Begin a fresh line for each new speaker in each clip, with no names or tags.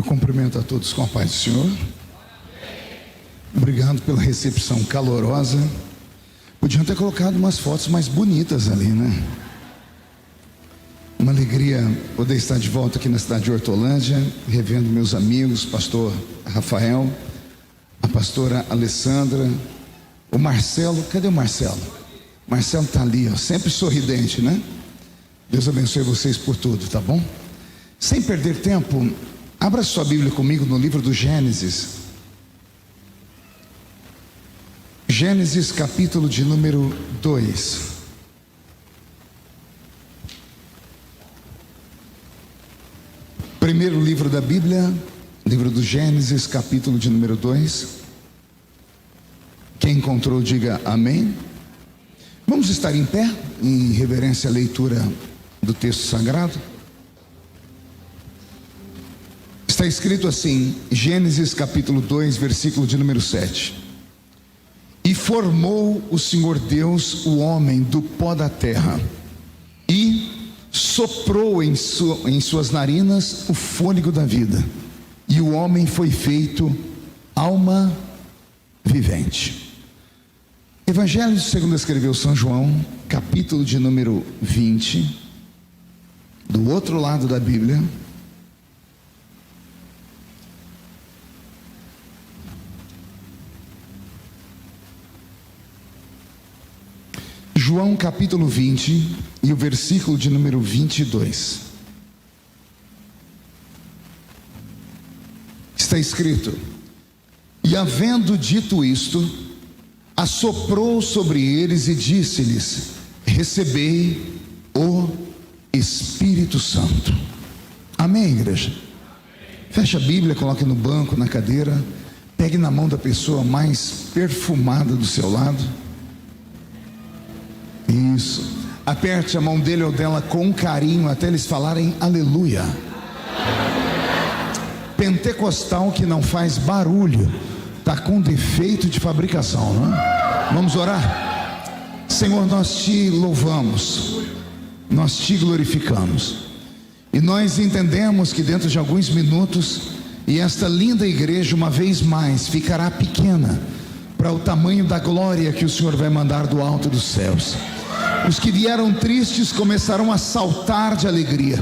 Eu cumprimento a todos com a paz do Senhor. Obrigado pela recepção calorosa. Podiam ter colocado umas fotos mais bonitas ali, né? Uma alegria poder estar de volta aqui na cidade de Hortolândia, revendo meus amigos, pastor Rafael, a pastora Alessandra, o Marcelo. Cadê o Marcelo? O Marcelo está ali, ó, sempre sorridente, né? Deus abençoe vocês por tudo, tá bom? Sem perder tempo, abra sua Bíblia comigo no livro do Gênesis. Gênesis capítulo de número 2. Primeiro livro da Bíblia, livro do Gênesis, capítulo de número 2. Quem encontrou, diga amém. Vamos estar em pé, em reverência à leitura do texto sagrado. Está escrito assim, Gênesis capítulo 2, versículo de número 7. E formou o Senhor Deus o homem do pó da terra, e soprou em suas narinas o fôlego da vida, e o homem foi feito alma vivente. Evangelho segundo escreveu São João, capítulo de número 20, do outro lado da Bíblia. João capítulo 20 e o versículo de número 22. Está escrito: e havendo dito isto, assoprou sobre eles e disse-lhes: recebei o Espírito Santo. Amém, igreja? Feche a Bíblia, coloque no banco, na cadeira, pegue na mão da pessoa mais perfumada do seu lado. Isso, aperte a mão dele ou dela com carinho até eles falarem aleluia. Pentecostal que não faz barulho está com defeito de fabricação, não é? Vamos orar? Senhor, nós te louvamos, nós te glorificamos, e nós entendemos que dentro de alguns minutos, e esta linda igreja uma vez mais ficará pequena para o tamanho da glória que o Senhor vai mandar do alto dos céus. Os que vieram tristes começarão a saltar de alegria.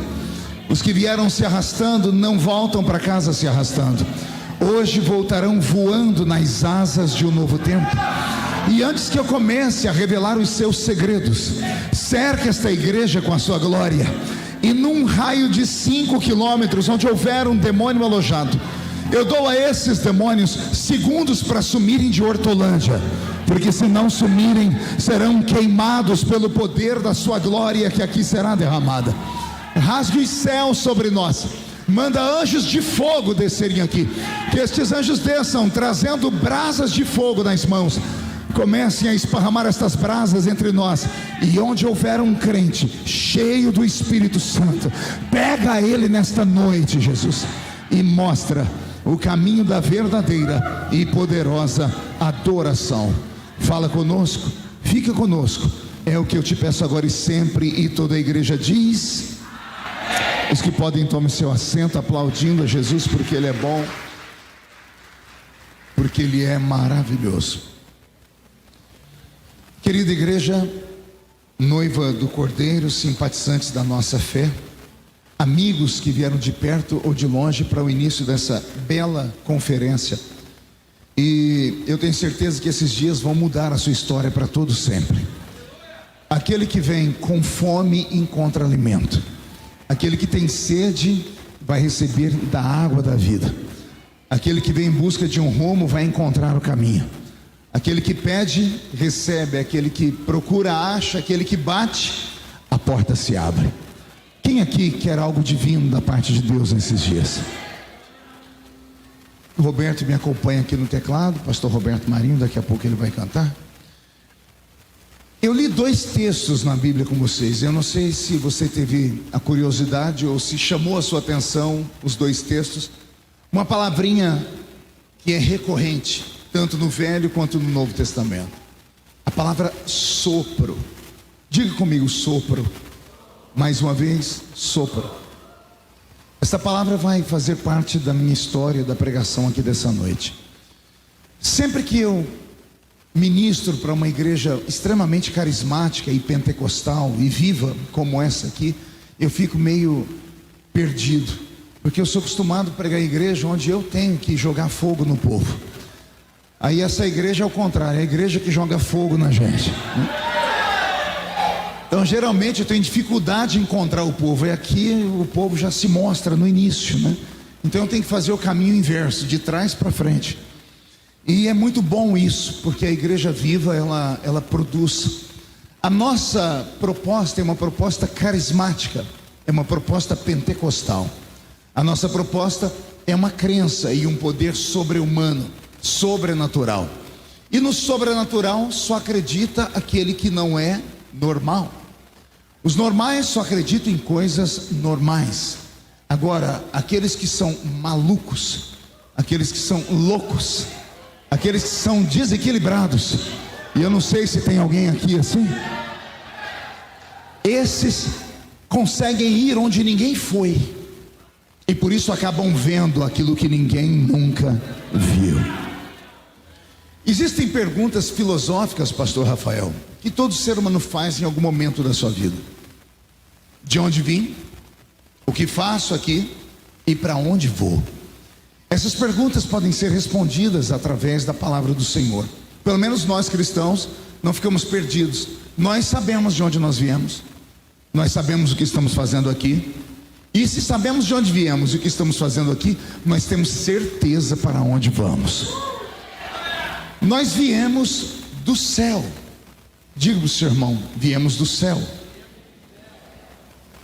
Os que vieram se arrastando não voltam para casa se arrastando. Hoje voltarão voando nas asas de um novo tempo. E antes que eu comece a revelar os seus segredos, cerque esta igreja com a sua glória. E num raio de 5 quilômetros, onde houver um demônio alojado, eu dou a esses demônios segundos para sumirem de Hortolândia, porque se não sumirem, serão queimados pelo poder da sua glória que aqui será derramada. Rasgue os céus sobre nós, manda anjos de fogo descerem aqui, que estes anjos desçam trazendo brasas de fogo nas mãos, comecem a esparramar estas brasas entre nós, e onde houver um crente cheio do Espírito Santo, pega ele nesta noite, Jesus, e mostra o caminho da verdadeira e poderosa adoração. Fala conosco, fica conosco, é o que eu te peço agora e sempre. E toda a igreja diz: os que podem, tomem seu assento, aplaudindo a Jesus, porque Ele é bom, porque Ele é maravilhoso. Querida igreja, noiva do Cordeiro, simpatizantes da nossa fé, amigos que vieram de perto ou de longe para o início dessa bela conferência, e eu tenho certeza que esses dias vão mudar a sua história para todo sempre. Aquele que vem com fome encontra alimento, aquele que tem sede vai receber da água da vida, aquele que vem em busca de um rumo vai encontrar o caminho, aquele que pede recebe, aquele que procura acha, aquele que bate, a porta se abre. Quem aqui quer algo divino da parte de Deus nesses dias? O Roberto me acompanha aqui no teclado, pastor Roberto Marinho, daqui a pouco ele vai cantar. Eu li 2 textos na Bíblia com vocês. Eu não sei se você teve a curiosidade ou se chamou a sua atenção os 2 textos. Uma palavrinha que é recorrente, tanto no Velho quanto no Novo Testamento. A palavra sopro. Diga comigo, sopro. Mais uma vez, sopro. Essa palavra vai fazer parte da minha história, da pregação aqui dessa noite. Sempre que eu ministro para uma igreja extremamente carismática e pentecostal e viva como essa aqui, eu fico meio perdido, porque eu sou acostumado a pregar em igreja onde eu tenho que jogar fogo no povo. Aí essa igreja é o contrário, é a igreja que joga fogo na gente, né? Então geralmente eu tenho dificuldade em encontrar o povo, e aqui o povo já se mostra no início, né? Então eu tenho que fazer o caminho inverso, de trás para frente. E é muito bom isso, porque a igreja viva, ela produz. A nossa proposta é uma proposta carismática, é uma proposta pentecostal. A nossa proposta é uma crença e um poder sobre-humano, sobrenatural. E no sobrenatural só acredita aquele que não é normal. Os normais só acreditam em coisas normais. Agora, aqueles que são malucos, aqueles que são loucos, aqueles que são desequilibrados, e eu não sei se tem alguém aqui assim, esses conseguem ir onde ninguém foi, e por isso acabam vendo aquilo que ninguém nunca viu. Existem perguntas filosóficas, pastor Rafael, que todo ser humano faz em algum momento da sua vida. De onde vim? O que faço aqui? E para onde vou? Essas perguntas podem ser respondidas através da palavra do Senhor. Pelo menos nós cristãos não ficamos perdidos. Nós sabemos de onde nós viemos, nós sabemos o que estamos fazendo aqui, e se sabemos de onde viemos e o que estamos fazendo aqui, nós temos certeza para onde vamos. Nós viemos do céu. Diga para o seu irmão: viemos do céu.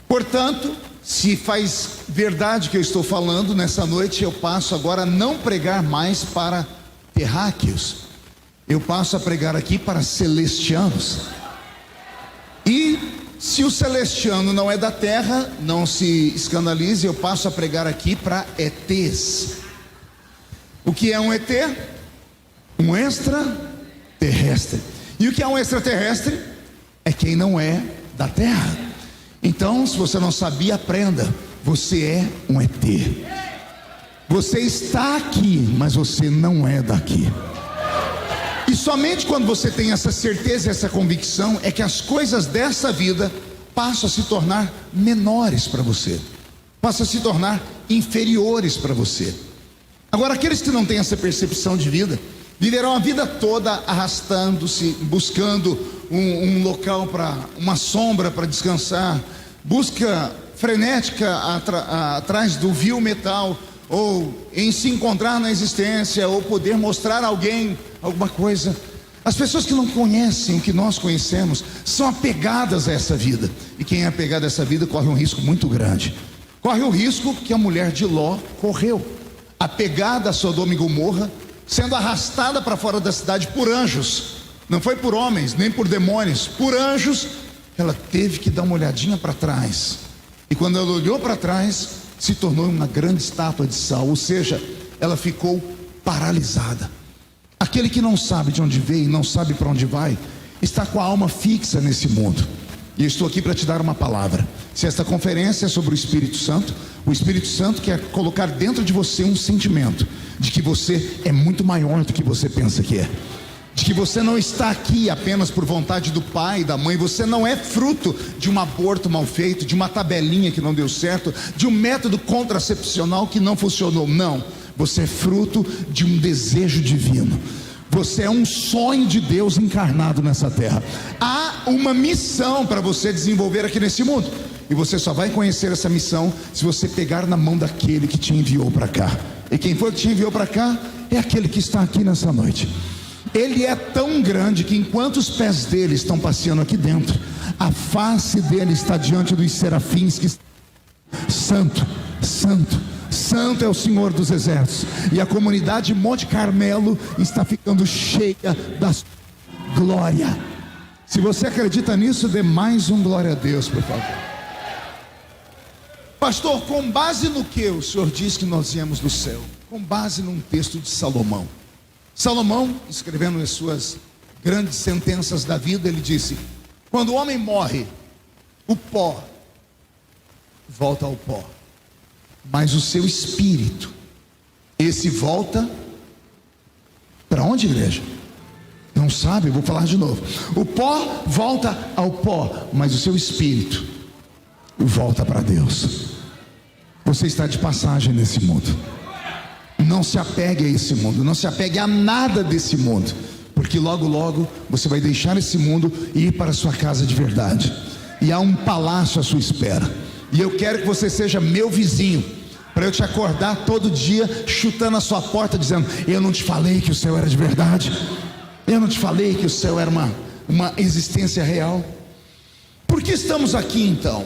Portanto, se faz verdade que eu estou falando, nessa noite eu passo agora a não pregar mais para terráqueos, eu passo a pregar aqui para celestianos. E se o celestiano não é da terra, não se escandalize, eu passo a pregar aqui para ETs. O que é um ET? Um extraterrestre. E o que é um extraterrestre? É quem não é da terra. Então, se você não sabia, aprenda: você é um ET. Você está aqui, mas você não é daqui. E somente quando você tem essa certeza e essa convicção é que as coisas dessa vida passam a se tornar menores para você, passam a se tornar inferiores para você. Agora, aqueles que não têm essa percepção de vida viverão a vida toda arrastando-se, buscando um local para, uma sombra para descansar, busca frenética atrás do vil metal, ou em se encontrar na existência, ou poder mostrar a alguém alguma coisa. As pessoas que não conhecem o que nós conhecemos são apegadas a essa vida, e quem é apegado a essa vida corre um risco muito grande. Corre o risco que a mulher de Ló correu, apegada a Sodoma e Gomorra, sendo arrastada para fora da cidade por anjos. Não foi por homens, nem por demônios, por anjos. Ela teve que dar uma olhadinha para trás, e quando ela olhou para trás, se tornou uma grande estátua de sal. Ou seja, ela ficou paralisada. Aquele que não sabe de onde veio e não sabe para onde vai, está com a alma fixa nesse mundo. E eu estou aqui para te dar uma palavra. Se esta conferência é sobre o Espírito Santo quer colocar dentro de você um sentimento de que você é muito maior do que você pensa que é, de que você não está aqui apenas por vontade do pai e da mãe. Você não é fruto de um aborto mal feito, de uma tabelinha que não deu certo, de um método contracepcional que não funcionou. Não, você é fruto de um desejo divino. Você é um sonho de Deus encarnado nessa terra. Há uma missão para você desenvolver aqui nesse mundo, e você só vai conhecer essa missão se você pegar na mão daquele que te enviou para cá. E quem foi que te enviou para cá? É aquele que está aqui nessa noite. Ele é tão grande que enquanto os pés dele estão passeando aqui dentro, a face dele está diante dos serafins que santo, santo, santo é o Senhor dos exércitos. E a comunidade Monte Carmelo está ficando cheia da sua glória. Se você acredita nisso, dê mais um glória a Deus, por favor. Pastor, com base no que o senhor diz que nós viemos do céu? Com base num texto de Salomão. Salomão, escrevendo as suas grandes sentenças da vida, ele disse: quando o homem morre, o pó volta ao pó, mas o seu espírito, esse volta para onde, igreja? Não sabe? Vou falar de novo. O pó volta ao pó, mas o seu espírito volta para Deus. Você está de passagem nesse mundo. Não se apegue a esse mundo, não se apegue a nada desse mundo, porque logo logo você vai deixar esse mundo e ir para a sua casa de verdade, e há um palácio à sua espera. E eu quero que você seja meu vizinho, para eu te acordar todo dia chutando a sua porta dizendo: eu não te falei que o céu era de verdade? Eu não te falei que o céu era uma existência real? Por que estamos aqui então?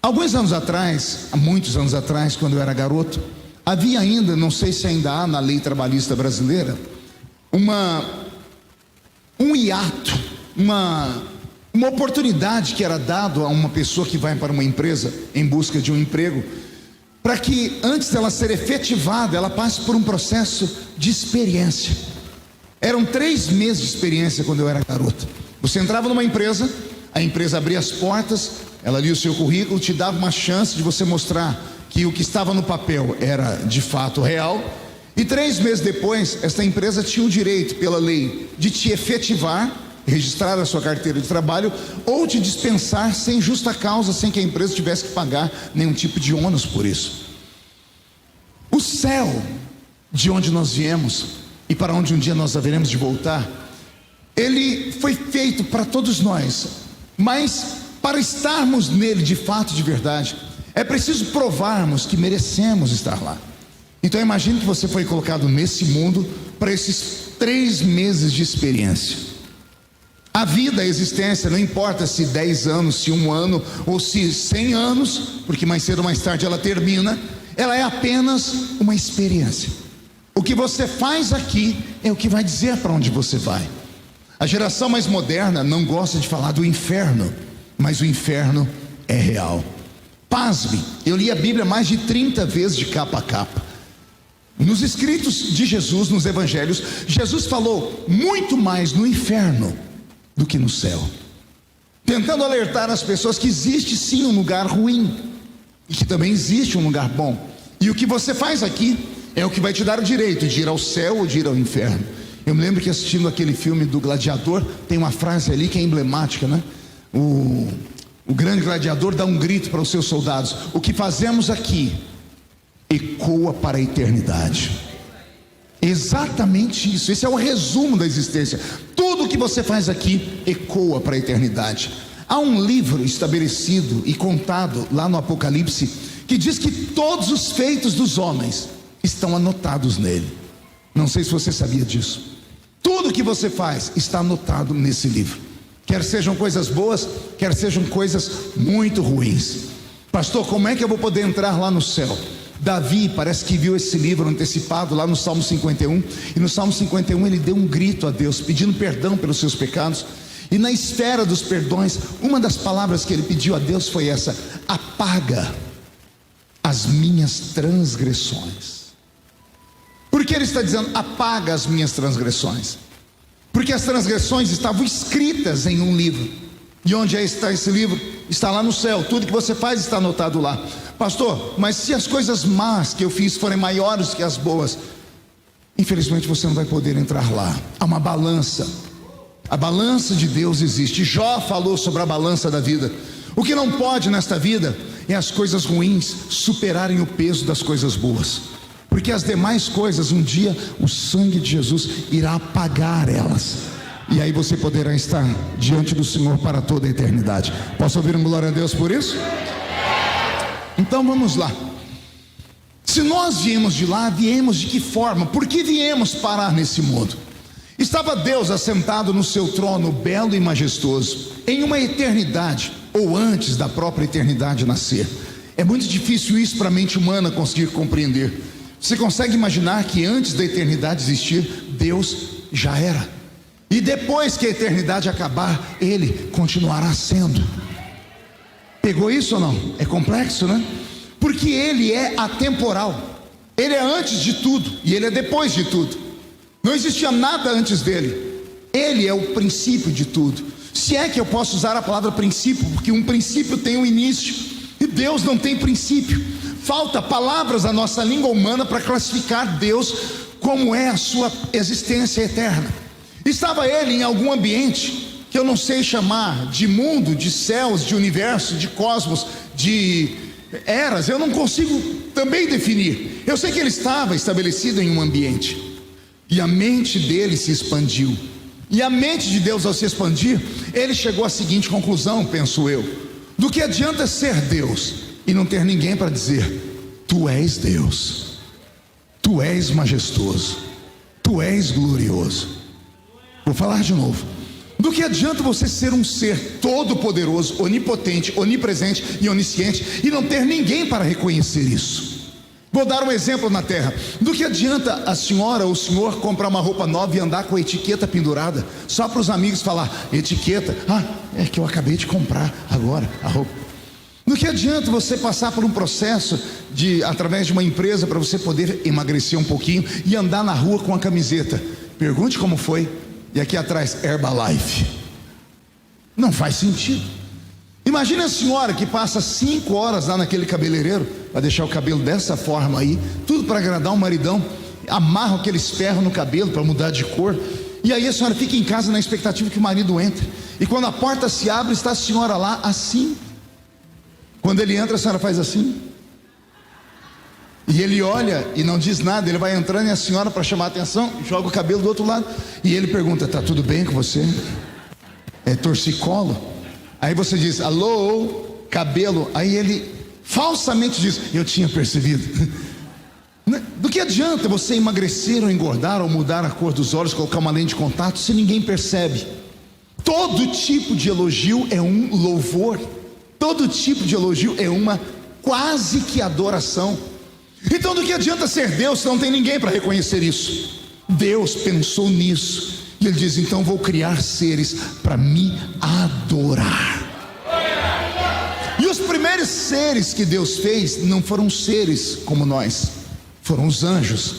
Alguns anos atrás, há muitos anos atrás, quando eu era garoto, havia ainda, não sei se ainda há na lei trabalhista brasileira, um hiato, uma oportunidade que era dado a uma pessoa que vai para uma empresa em busca de um emprego, para que antes dela ser efetivada, ela passe por um processo de experiência. Eram 3 meses de experiência quando eu era garoto. Você entrava numa empresa, a empresa abria as portas, ela lia o seu currículo, te dava uma chance de você mostrar que o que estava no papel era de fato real, e 3 meses depois, esta empresa tinha o direito, pela lei, de te efetivar, registrar a sua carteira de trabalho, ou te dispensar sem justa causa, sem que a empresa tivesse que pagar nenhum tipo de ônus por isso. O céu, de onde nós viemos e para onde um dia nós haveremos de voltar, ele foi feito para todos nós, mas para estarmos nele de fato, de verdade, é preciso provarmos que merecemos estar lá. Então imagine que você foi colocado nesse mundo para esses 3 meses de experiência. A vida, a existência, não importa se 10 anos, se 1 ano ou se 100 anos, porque mais cedo ou mais tarde ela termina, ela é apenas uma experiência. O que você faz aqui é o que vai dizer para onde você vai. A geração mais moderna não gosta de falar do inferno, mas o inferno é real. Pasme, eu li a Bíblia mais de 30 vezes de capa a capa. Nos escritos de Jesus, nos evangelhos, Jesus falou muito mais no inferno do que no céu, tentando alertar as pessoas que existe sim um lugar ruim e que também existe um lugar bom. E o que você faz aqui é o que vai te dar o direito de ir ao céu ou de ir ao inferno. Eu me lembro que assistindo aquele filme do Gladiador, tem uma frase ali que é emblemática, né? O grande gladiador dá um grito para os seus soldados: o que fazemos aqui ecoa para a eternidade. Exatamente isso, esse é o resumo da existência. Tudo o que você faz aqui ecoa para a eternidade. Há um livro estabelecido e contado lá no Apocalipse que diz que todos os feitos dos homens estão anotados nele. Não sei se você sabia disso. Tudo que você faz está anotado nesse livro, quer sejam coisas boas, quer sejam coisas muito ruins. Pastor, como é que eu vou poder entrar lá no céu? Davi parece que viu esse livro antecipado lá no Salmo 51, e no Salmo 51 ele deu um grito a Deus, pedindo perdão pelos seus pecados. E na esfera dos perdões, uma das palavras que ele pediu a Deus foi essa: apaga as minhas transgressões. Por que ele está dizendo apaga as minhas transgressões? Porque as transgressões estavam escritas em um livro. E onde está esse livro? Está lá no céu. Tudo que você faz está anotado lá. Pastor, mas se as coisas más que eu fiz forem maiores que as boas, infelizmente você não vai poder entrar lá. Há uma balança. A balança de Deus existe. Jó falou sobre a balança da vida. O que não pode nesta vida é as coisas ruins superarem o peso das coisas boas, porque as demais coisas, um dia o sangue de Jesus irá apagar elas, e aí você poderá estar diante do Senhor para toda a eternidade. Posso ouvir um glória a Deus por isso? Então vamos lá. Se nós viemos de lá, viemos de que forma? Por que viemos parar nesse mundo? Estava Deus assentado no seu trono belo e majestoso, em uma eternidade, ou antes da própria eternidade nascer. É muito difícil isso para a mente humana conseguir compreender. Você consegue imaginar que antes da eternidade existir, Deus já era, e depois que a eternidade acabar, Ele continuará sendo? Pegou isso ou não? É complexo, né? Porque Ele é atemporal. Ele é antes de tudo e Ele é depois de tudo. Não existia nada antes dele. Ele é o princípio de tudo. Se é que eu posso usar a palavra princípio, porque um princípio tem um início, e Deus não tem princípio. falta palavras à nossa língua humana para classificar Deus como é a sua existência eterna. Estava ele em algum ambiente que eu não sei chamar de mundo, de céus, de universo, de cosmos, de eras, eu não consigo também definir. Eu sei que ele estava estabelecido em um ambiente, e a mente dele se expandiu. E a mente de Deus, ao se expandir, ele chegou à seguinte conclusão, penso eu: do que adianta ser Deus e não ter ninguém para dizer: tu és Deus, tu és majestoso, tu és glorioso. Vou falar de novo. Do que adianta você ser um ser todo-poderoso, onipotente, onipresente e onisciente e não ter ninguém para reconhecer isso? Vou dar um exemplo na terra. Do que adianta a senhora ou o senhor comprar uma roupa nova e andar com a etiqueta pendurada, só para os amigos falar: etiqueta? É que eu acabei de comprar agora a roupa. Do que adianta você passar por um processo através de uma empresa para você poder emagrecer um pouquinho e andar na rua com a camiseta: pergunte como foi, e aqui atrás Herbalife? Não faz sentido. Imagine a senhora que passa 5 horas lá naquele cabeleireiro para deixar o cabelo dessa forma aí, tudo para agradar o maridão, amarra aqueles ferros no cabelo para mudar de cor, e aí a senhora fica em casa na expectativa que o marido entre, e quando a porta se abre, está a senhora lá assim. Quando ele entra, a senhora faz assim, e ele olha e não diz nada. Ele vai entrando e a senhora, para chamar a atenção, joga o cabelo do outro lado, e ele pergunta: tá tudo bem com você? É torcicolo? Aí você diz: alô, cabelo. Aí ele falsamente diz: eu tinha percebido. Do que adianta você emagrecer ou engordar, ou mudar a cor dos olhos, colocar uma lente de contato, se ninguém percebe? Todo tipo de elogio é um louvor, todo tipo de elogio é uma quase que adoração. Então do que adianta ser Deus se não tem ninguém para reconhecer isso? Deus pensou nisso, e Ele diz: então vou criar seres para me adorar. E os primeiros seres que Deus fez não foram seres como nós, foram os anjos.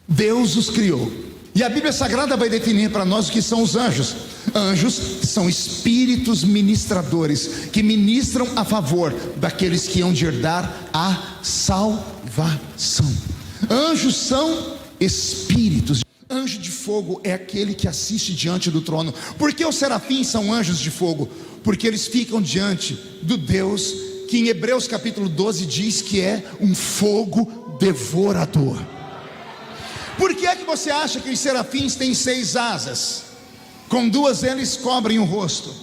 Deus os criou, e a Bíblia Sagrada vai definir para nós o que são os anjos. Anjos são espíritos ministradores, que ministram a favor daqueles que hão de herdar a salvação. Anjos são espíritos. Anjo de fogo é aquele que assiste diante do trono. Por que os serafins são anjos de fogo? Porque eles ficam diante do Deus que em Hebreus capítulo 12 diz que é um fogo devorador. Por que é que você acha que os serafins têm 6 asas? Com 2 eles cobrem o rosto,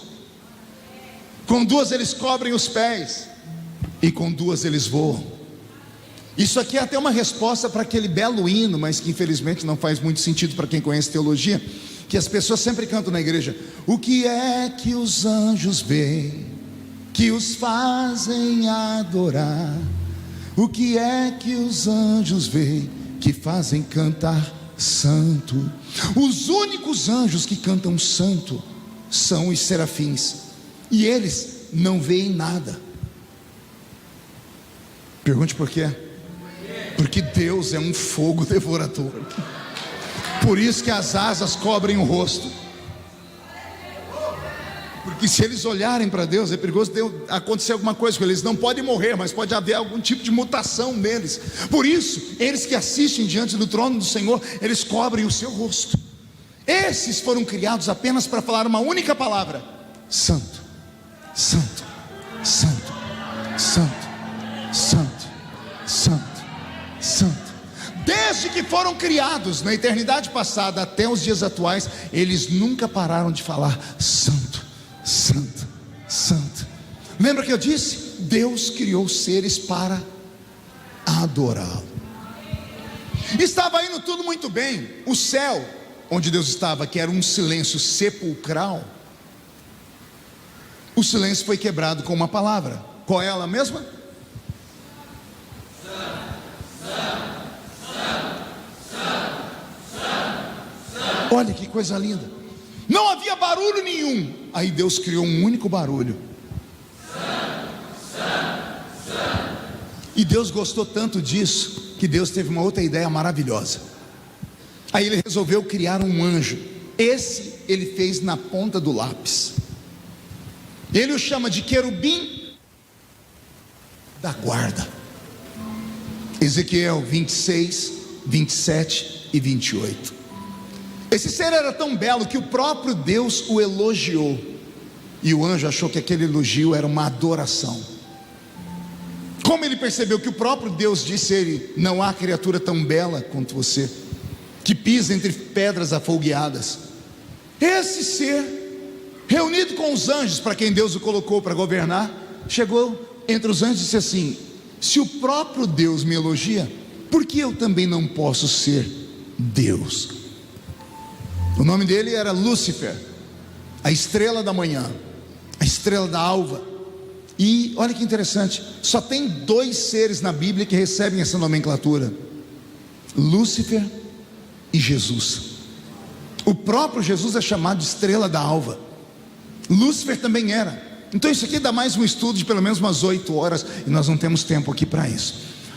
com 2 eles cobrem os pés, e com 2 eles voam. Isso aqui é até uma resposta para aquele belo hino, mas que infelizmente não faz muito sentido para quem conhece teologia, que as pessoas sempre cantam na igreja: o que é que os anjos veem, que os fazem adorar? O que é que os anjos veem, que fazem cantar santo? Os únicos anjos que cantam santo são os serafins, e eles não veem nada. Pergunte por quê? Porque Deus é um fogo devorador. Por isso que as asas cobrem o rosto, porque se eles olharem para Deus, é perigoso acontecer alguma coisa com eles. Não podem morrer, mas pode haver algum tipo de mutação neles. Por isso, eles que assistem diante do trono do Senhor, eles cobrem o seu rosto. Esses foram criados apenas para falar uma única palavra: santo, santo, santo, santo, santo, santo, santo. Desde que foram criados na eternidade passada até os dias atuais, eles nunca pararam de falar: santo, santo, santo. Lembra que eu disse? Deus criou seres para adorá-lo. Estava indo tudo muito bem. O céu, onde Deus estava, que era um silêncio sepulcral, o silêncio foi quebrado com uma palavra. Qual é ela mesma? Olha que coisa linda. Não havia barulho nenhum. Aí Deus criou um único barulho. E Deus gostou tanto disso, que Deus teve uma outra ideia maravilhosa. Aí Ele resolveu criar um anjo. Esse Ele fez na ponta do lápis. Ele o chama de querubim da guarda. Ezequiel 26, 27 e 28. Esse ser era tão belo que o próprio Deus o elogiou, e o anjo achou que aquele elogio era uma adoração. Como ele percebeu que o próprio Deus disse a ele: não há criatura tão bela quanto você, que pisa entre pedras afogueadas. Esse ser, reunido com os anjos para quem Deus o colocou para governar, chegou entre os anjos e disse assim: se o próprio Deus me elogia, por que eu também não posso ser Deus? O nome dele era Lúcifer, a estrela da manhã, a estrela da alva. E olha que interessante, só tem 2 seres na Bíblia que recebem essa nomenclatura: Lúcifer e Jesus. O próprio Jesus é chamado de estrela da alva. Lúcifer também era. Então isso aqui dá mais um estudo de pelo menos umas 8 horas, e nós não temos tempo aqui para isso.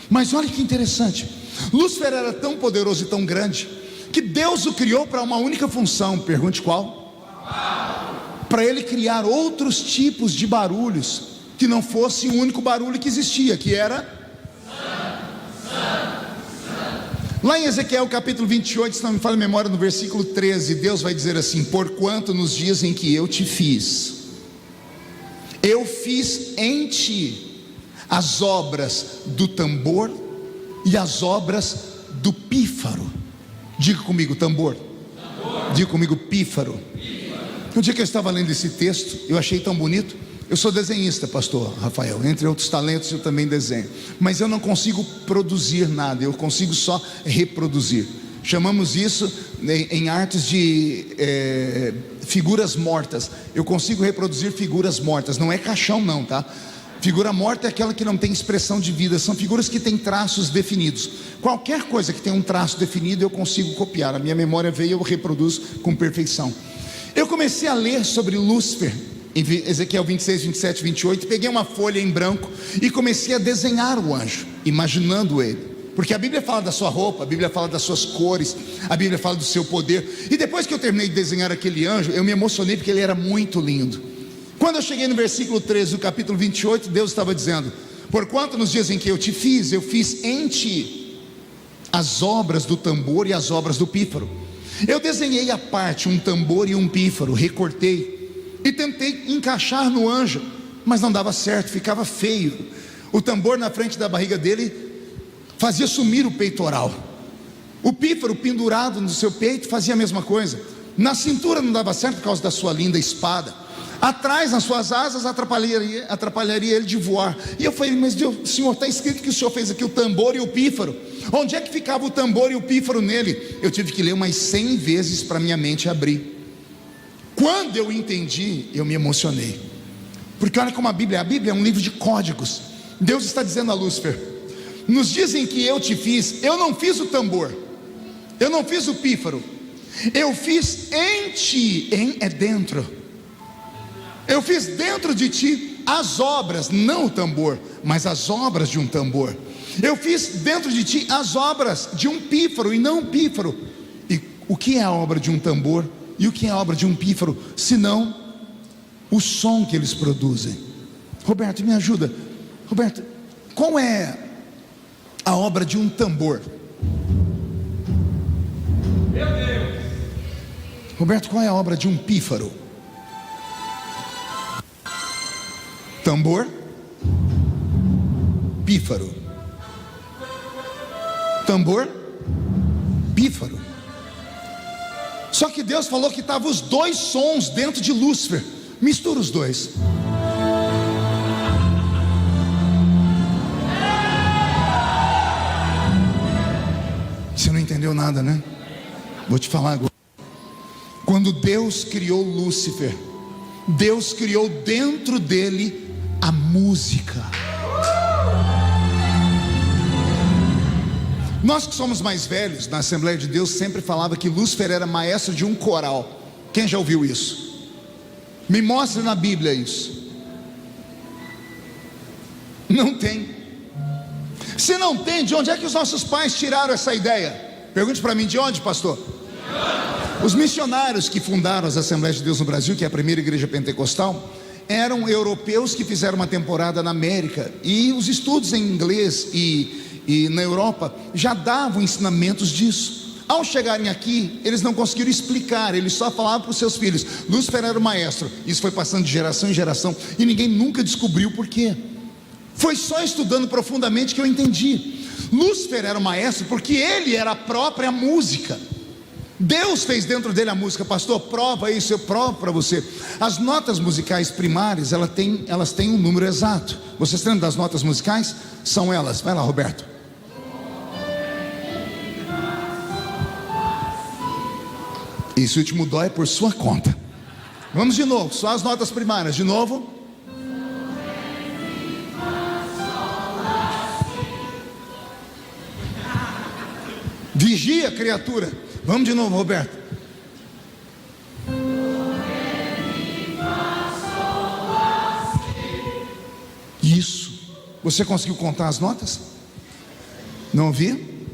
Mas olha que interessante, Lúcifer era tão poderoso e tão grande, que Deus o criou para uma única função. Pergunte qual? Para ele criar outros tipos de barulhos, que não fosse o único barulho que existia, que era... Lá em Ezequiel capítulo 28, se não me falha a memória, no versículo 13, Deus vai dizer assim: porquanto nos dias em que eu te fiz, eu fiz em ti as obras do tambor e as obras do pífaro. Diga comigo, tambor. Diga comigo, pífaro. Um dia que eu estava lendo esse texto, eu achei tão bonito. Eu sou desenhista, pastor Rafael, entre outros talentos eu também desenho, mas eu não consigo produzir nada, eu consigo só reproduzir. Chamamos isso em artes de figuras mortas. Eu consigo reproduzir figuras mortas. Não é caixão não, tá? Figura morta é aquela que não tem expressão de vida. São figuras que têm traços definidos. Qualquer coisa que tenha um traço definido eu consigo copiar. A minha memória veio e eu reproduzo com perfeição. Eu comecei a ler sobre Lúcifer em Ezequiel 26, 27, 28. Peguei uma folha em branco e comecei a desenhar o anjo, imaginando ele. Porque a Bíblia fala da sua roupa, a Bíblia fala das suas cores, a Bíblia fala do seu poder. E depois que eu terminei de desenhar aquele anjo, eu me emocionei porque ele era muito lindo. Quando eu cheguei no versículo 13 do capítulo 28, Deus estava dizendo: porquanto nos dias em que eu te fiz, eu fiz em ti as obras do tambor e as obras do pífaro. Eu desenhei à parte um tambor e um pífaro, recortei e tentei encaixar no anjo, mas não dava certo, ficava feio. O tambor na frente da barriga dele fazia sumir o peitoral. O pífaro pendurado no seu peito fazia a mesma coisa. Na cintura não dava certo por causa da sua linda espada. Atrás, nas suas asas, atrapalharia ele de voar. E eu falei: mas Deus, Senhor, está escrito que o Senhor fez aqui o tambor e o pífaro. Onde é que ficava o tambor e o pífaro nele? Eu tive que ler umas 100 vezes para minha mente abrir. Quando eu entendi, eu me emocionei. Porque olha como a Bíblia é um livro de códigos. Deus está dizendo a Lúcifer: nos dias em que eu te fiz, eu não fiz o tambor, eu não fiz o pífaro, eu fiz em ti, é dentro. Eu fiz dentro de ti as obras, não o tambor, mas as obras de um tambor. Eu fiz dentro de ti as obras de um pífaro e não um pífaro. E o que é a obra de um tambor e o que é a obra de um pífaro, senão o som que eles produzem? Roberto, me ajuda. Roberto, qual é a obra de um tambor? Meu Deus. Roberto, qual é a obra de um pífaro? Tambor, pífaro. Tambor, pífaro. Só que Deus falou que estavam os 2 sons dentro de Lúcifer. Mistura os 2. Você não entendeu nada, né? Vou te falar agora. Quando Deus criou Lúcifer, Deus criou dentro dele a música. Nós que somos mais velhos na Assembleia de Deus sempre falava que Lúcifer era maestro de um coral. Quem já ouviu isso? Me mostre na Bíblia isso. Não tem. Se não tem, de onde é que os nossos pais tiraram essa ideia? Pergunte para mim, de onde, pastor? Os missionários que fundaram as Assembleias de Deus no Brasil, que é a primeira igreja pentecostal, eram europeus que fizeram uma temporada na América, e os estudos em inglês e e na Europa já davam ensinamentos disso. Ao chegarem aqui, eles não conseguiram explicar, eles só falavam para os seus filhos. Lúcifer era o maestro. Isso foi passando de geração em geração e ninguém nunca descobriu por quê. Foi só estudando profundamente que eu entendi. Lúcifer era o maestro porque ele era a própria música. Deus fez dentro dele a música. Pastor, prova isso, eu provo para você. As notas musicais primárias, elas têm um número exato. Vocês lembram das notas musicais? São elas, vai lá, Roberto. Esse último dó é por sua conta. Vamos de novo, só as notas primárias, de novo. Vigia, criatura. Vamos de novo, Roberto. Isso. Você conseguiu contar as notas? Não ouvi?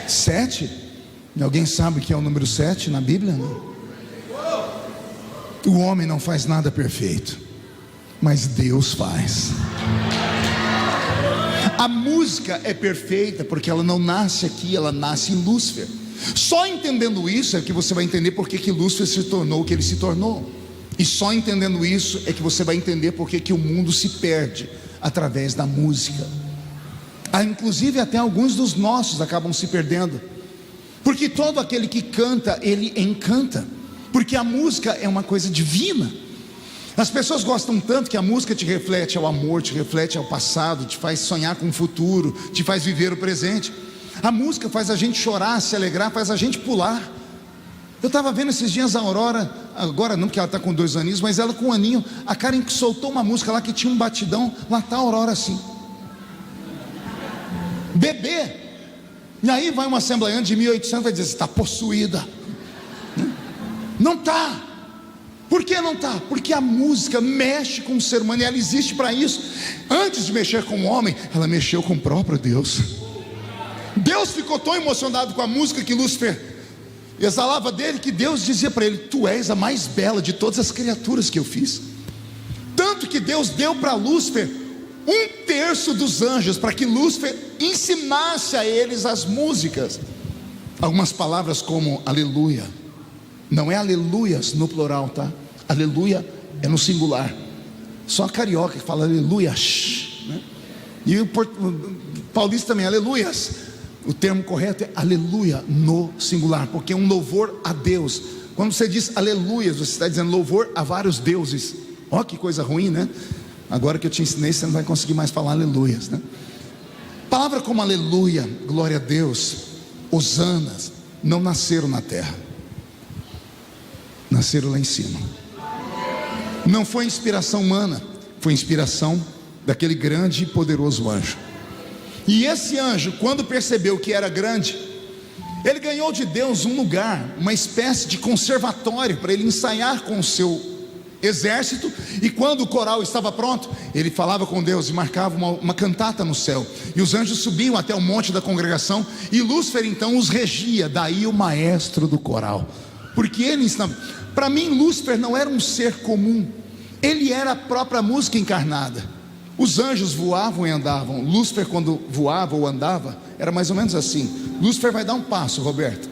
7. Alguém sabe o que é o número 7 na Bíblia? Não? O homem não faz nada perfeito, mas Deus faz. A música é perfeita porque ela não nasce aqui, ela nasce em Lúcifer. Só entendendo isso é que você vai entender por que Lúcifer se tornou o que ele se tornou. E só entendendo isso é que você vai entender por que o mundo se perde através da música. Inclusive até alguns dos nossos acabam se perdendo, porque todo aquele que canta, ele encanta, porque a música é uma coisa divina. As pessoas gostam tanto que a música te reflete ao amor, te reflete ao passado, te faz sonhar com o futuro, te faz viver o presente. A música faz a gente chorar, se alegrar, faz a gente pular. Eu estava vendo esses dias a Aurora, agora não porque ela está com 2 aninhos, mas ela com 1 aninho. A Karen soltou uma música lá que tinha um batidão, lá está a Aurora assim, bebê. E aí vai uma assembleante de 1800 e vai dizer, você está possuída. Não está. Por que não está? Porque a música mexe com o ser humano e ela existe para isso. Antes de mexer com o homem, ela mexeu com o próprio Deus. Deus ficou tão emocionado com a música que Lúcifer exalava dele, que Deus dizia para ele, tu és a mais bela de todas as criaturas que eu fiz. Tanto que Deus deu para Lúcifer 1/3 dos anjos, para que Lúcifer ensinasse a eles as músicas. Algumas palavras como aleluia, não é aleluias no plural, tá? Aleluia é no singular. Só a carioca que fala aleluia, né? E o paulista também, aleluias. O termo correto é aleluia no singular, porque é um louvor a Deus. Quando você diz aleluias, você está dizendo louvor a vários deuses. Ó, que coisa ruim, né? Agora que eu te ensinei, você não vai conseguir mais falar aleluias, né? Palavra como aleluia, glória a Deus, hosanas, não nasceram na terra, nasceram lá em cima. Não foi inspiração humana, foi inspiração daquele grande e poderoso anjo. E esse anjo, quando percebeu que era grande, ele ganhou de Deus um lugar, uma espécie de conservatório para ele ensaiar com o seu exército. E quando o coral estava pronto, ele falava com Deus e marcava uma cantata no céu. E os anjos subiam até o monte da congregação, e Lúcifer então os regia. Daí o maestro do coral, porque ele ensinava. Para mim, Lúcifer não era um ser comum, ele era a própria música encarnada. Os anjos voavam e andavam. Lúcifer, quando voava ou andava, era mais ou menos assim. Lúcifer vai dar um passo, Roberto.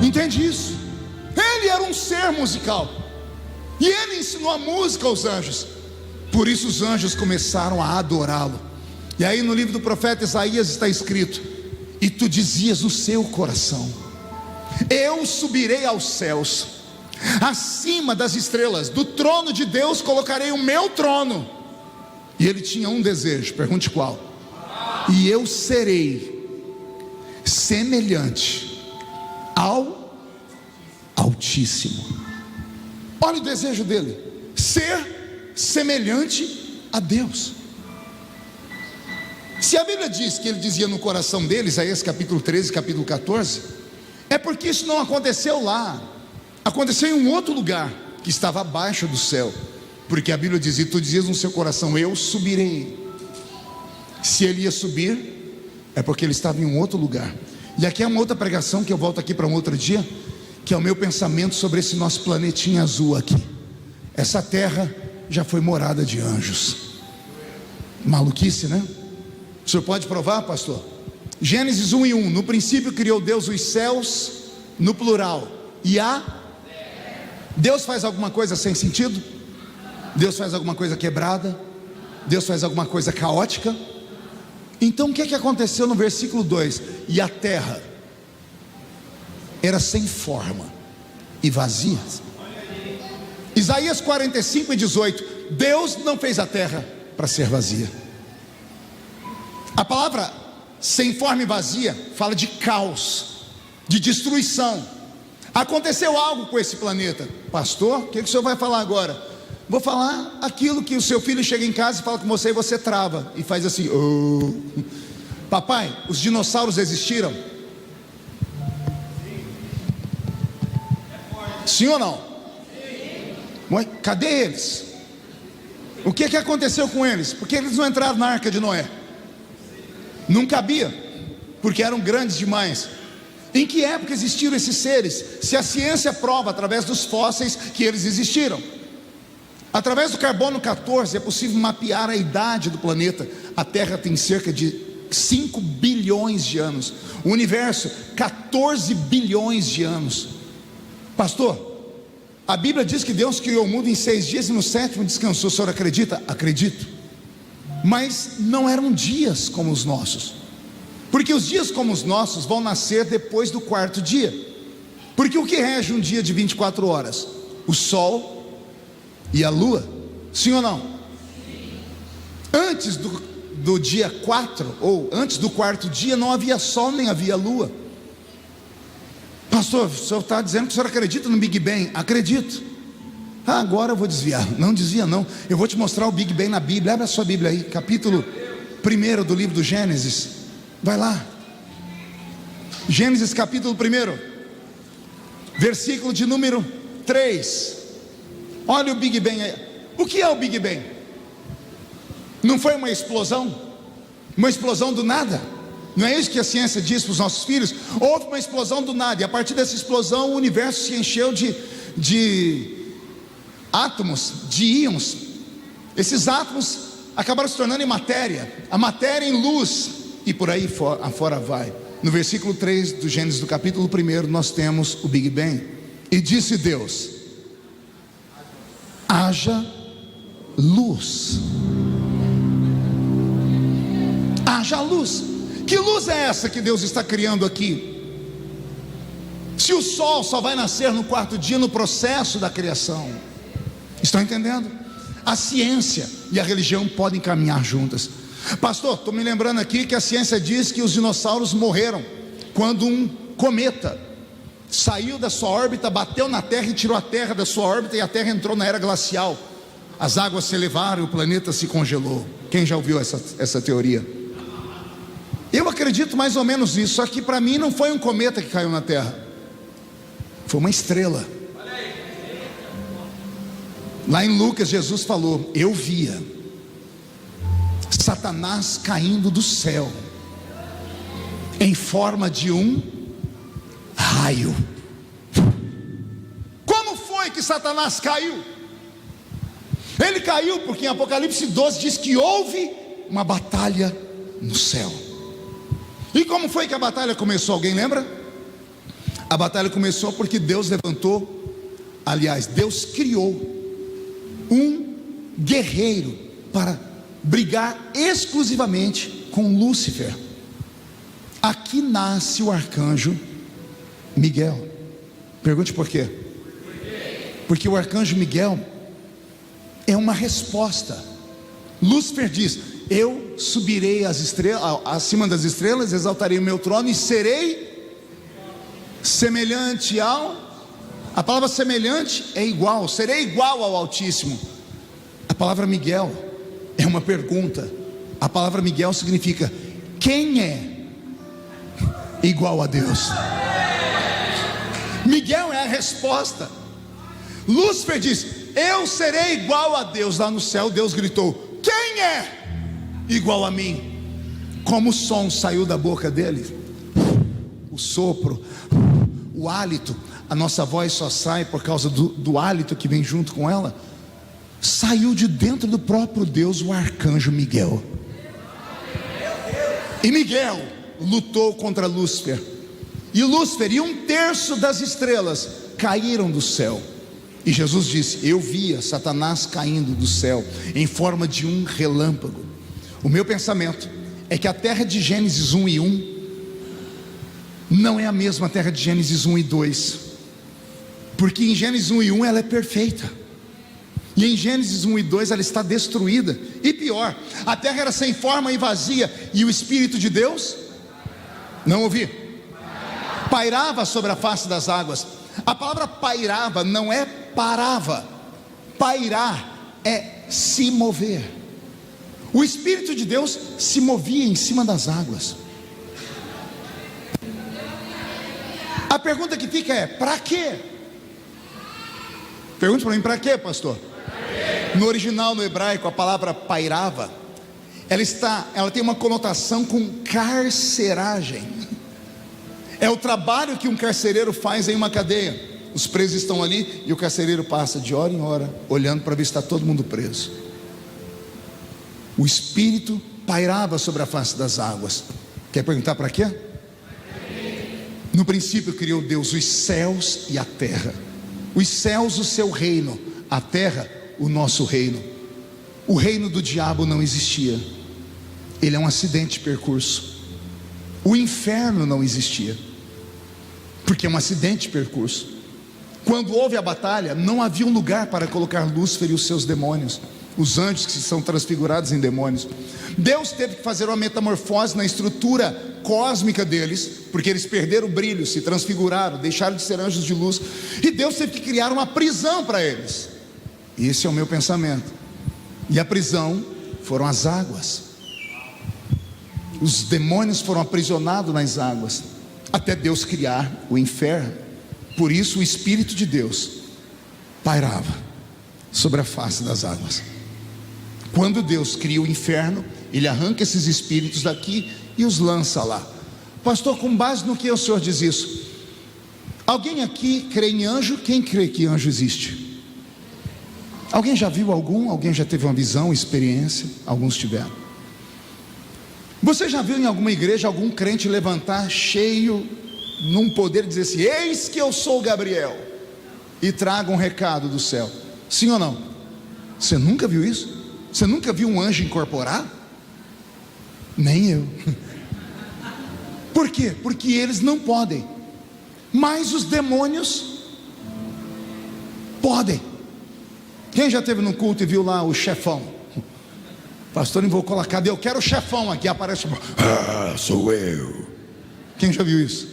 Entende isso? Ele era um ser musical, e ele ensinou a música aos anjos. Por isso os anjos começaram a adorá-lo. E aí no livro do profeta Isaías está escrito: e tu dizias no seu coração, eu subirei aos céus, acima das estrelas, do trono de Deus colocarei o meu trono. E ele tinha um desejo, pergunte qual? E eu serei semelhante ao Altíssimo. Olha o desejo dele, ser semelhante a Deus. Se a Bíblia diz que ele dizia no coração dele, Isaías capítulo 13, capítulo 14, é porque isso não aconteceu lá, aconteceu em um outro lugar, que estava abaixo do céu. Porque a Bíblia diz, e tu dizias no seu coração, eu subirei. Se ele ia subir, é porque ele estava em um outro lugar. E aqui é uma outra pregação, que eu volto aqui para um outro dia. que é o meu pensamento sobre esse nosso planetinha azul aqui. Essa terra já foi morada de anjos. Maluquice, né? O senhor pode provar, pastor? Gênesis 1:1. No princípio criou Deus os céus, no plural, e a Deus faz alguma coisa sem sentido? Deus faz alguma coisa quebrada? Deus faz alguma coisa caótica? Então o que aconteceu no versículo 2? E a terra era sem forma e vazia. Isaías 45:18. Deus não fez a terra para ser vazia. A palavra sem forma e vazia fala de caos, de destruição. Aconteceu algo com esse planeta. Pastor, o que o senhor vai falar agora? Vou falar aquilo que o seu filho chega em casa e fala com você e você trava e faz assim, oh. Papai, os dinossauros existiram? Sim ou não? Sim. Cadê eles? O que aconteceu com eles? Por que eles não entraram na arca de Noé? Não cabia, porque eram grandes demais. Em que época existiram esses seres? Se a ciência prova através dos fósseis que eles existiram. Através do carbono 14 é possível mapear a idade do planeta. A Terra tem cerca de 5 bilhões de anos. O universo, 14 bilhões de anos. Pastor, a Bíblia diz que Deus criou o mundo em 6 dias e no 7º descansou. O senhor acredita? Acredito. Mas não eram dias como os nossos, porque os dias como os nossos vão nascer depois do 4º dia. Porque o que rege um dia de 24 horas? O sol e a lua, sim ou não? Sim. Antes do dia 4, ou antes do 4º dia, não havia sol nem havia lua. Pastor, o senhor está dizendo que o senhor acredita no Big Bang? Acredito. Agora eu vou desviar. Não desvia não. Eu vou te mostrar o Big Bang na Bíblia. Abre a sua Bíblia aí, capítulo 1 do livro do Gênesis. Vai lá. Gênesis capítulo 1, versículo de número 3. Olha o Big Bang aí. O que é o Big Bang? Não foi uma explosão? Uma explosão do nada? Não é isso que a ciência diz para os nossos filhos? Houve uma explosão do nada, e a partir dessa explosão o universo se encheu de átomos, de íons. Esses átomos acabaram se tornando em matéria, a matéria em luz, e por aí afora vai. No versículo 3 do Gênesis do capítulo 1 nós temos o Big Bang. E disse Deus: haja luz. Haja luz. Que luz é essa que Deus está criando aqui? Se o sol só vai nascer no 4º dia, no processo da criação. Estão entendendo? A ciência e a religião podem caminhar juntas. Pastor, estou me lembrando aqui que a ciência diz que os dinossauros morreram quando um cometa saiu da sua órbita, bateu na Terra e tirou a Terra da sua órbita, e a Terra entrou na era glacial. As águas se elevaram e o planeta se congelou. Quem já ouviu essa teoria? Eu acredito mais ou menos nisso. Só que para mim não foi um cometa que caiu na Terra, foi uma estrela. Lá em Lucas, Jesus falou: eu via Satanás caindo do céu em forma de um raio. Como foi que Satanás caiu? Ele caiu porque em Apocalipse 12 diz que houve uma batalha no céu. E como foi que a batalha começou? Alguém lembra? A batalha começou porque Deus levantou, aliás, Deus criou um guerreiro para brigar exclusivamente com Lúcifer. Aqui nasce o arcanjo Miguel. Pergunte por quê? Porque o arcanjo Miguel é uma resposta. Lúcifer diz: eu subirei as estrelas, acima das estrelas, exaltarei o meu trono e serei semelhante ao... A palavra semelhante é igual, serei igual ao Altíssimo. A palavra Miguel é uma pergunta. A palavra Miguel significa: quem é igual a Deus? Miguel é a resposta. Lúcifer diz: eu serei igual a Deus. Lá no céu Deus gritou: quem é igual a mim? Como o som saiu da boca dele, o sopro, o hálito, a nossa voz só sai por causa do hálito que vem junto com ela. Saiu de dentro do próprio Deus o arcanjo Miguel. E Miguel lutou contra Lúcifer. E Lúcifer e 1/3 das estrelas caíram do céu. E Jesus disse: eu via Satanás caindo do céu em forma de um relâmpago. O meu pensamento é que a terra de Gênesis 1 e 1 não é a mesma terra de Gênesis 1 e 2, porque em Gênesis 1 e 1 ela é perfeita, e em Gênesis 1 e 2 ela está destruída. E pior, a terra era sem forma e vazia, e o Espírito de Deus, não ouvi, pairava sobre a face das águas. A palavra pairava não é parava. Pairar é se mover. O Espírito de Deus se movia em cima das águas. A pergunta que fica é: para quê? Pergunta para mim: para quê, pastor? No original, no hebraico, a palavra pairava, ela tem uma conotação com carceragem. É o trabalho que um carcereiro faz em uma cadeia. Os presos estão ali e o carcereiro passa de hora em hora olhando para ver se está todo mundo preso. O Espírito pairava sobre a face das águas. Quer perguntar para quê? No princípio criou Deus os céus e a terra. Os céus, o seu reino; a terra, o nosso reino. O reino do diabo não existia. Ele é um acidente de percurso. O inferno não existia, porque é um acidente de percurso. Quando houve a batalha, não havia um lugar para colocar Lúcifer e os seus demônios, os anjos que são transfigurados em demônios. Deus teve que fazer uma metamorfose na estrutura cósmica deles, porque eles perderam o brilho, se transfiguraram, deixaram de ser anjos de luz. E Deus teve que criar uma prisão para eles. Esse é o meu pensamento. E a prisão foram as águas. Os demônios foram aprisionados nas águas, até Deus criar o inferno. Por isso o Espírito de Deus pairava sobre a face das águas. Quando Deus cria o inferno, Ele arranca esses espíritos daqui e os lança lá. Pastor, com base no que o senhor diz isso? Alguém aqui crê em anjo? Quem crê que anjo existe? Alguém já viu algum? Alguém já teve uma visão, experiência? Alguns tiveram. Você já viu em alguma igreja algum crente levantar cheio num poder e dizer assim: eis que eu sou Gabriel e trago um recado do céu? Sim ou não? Você nunca viu isso? Você nunca viu um anjo incorporar? Nem eu. Por quê? Porque eles não podem, mas os demônios podem. Quem já esteve no culto e viu lá o chefão? Pastor, não vou colocar, cadê? Eu quero o chefão aqui. Aparece: sou eu. Quem já viu isso?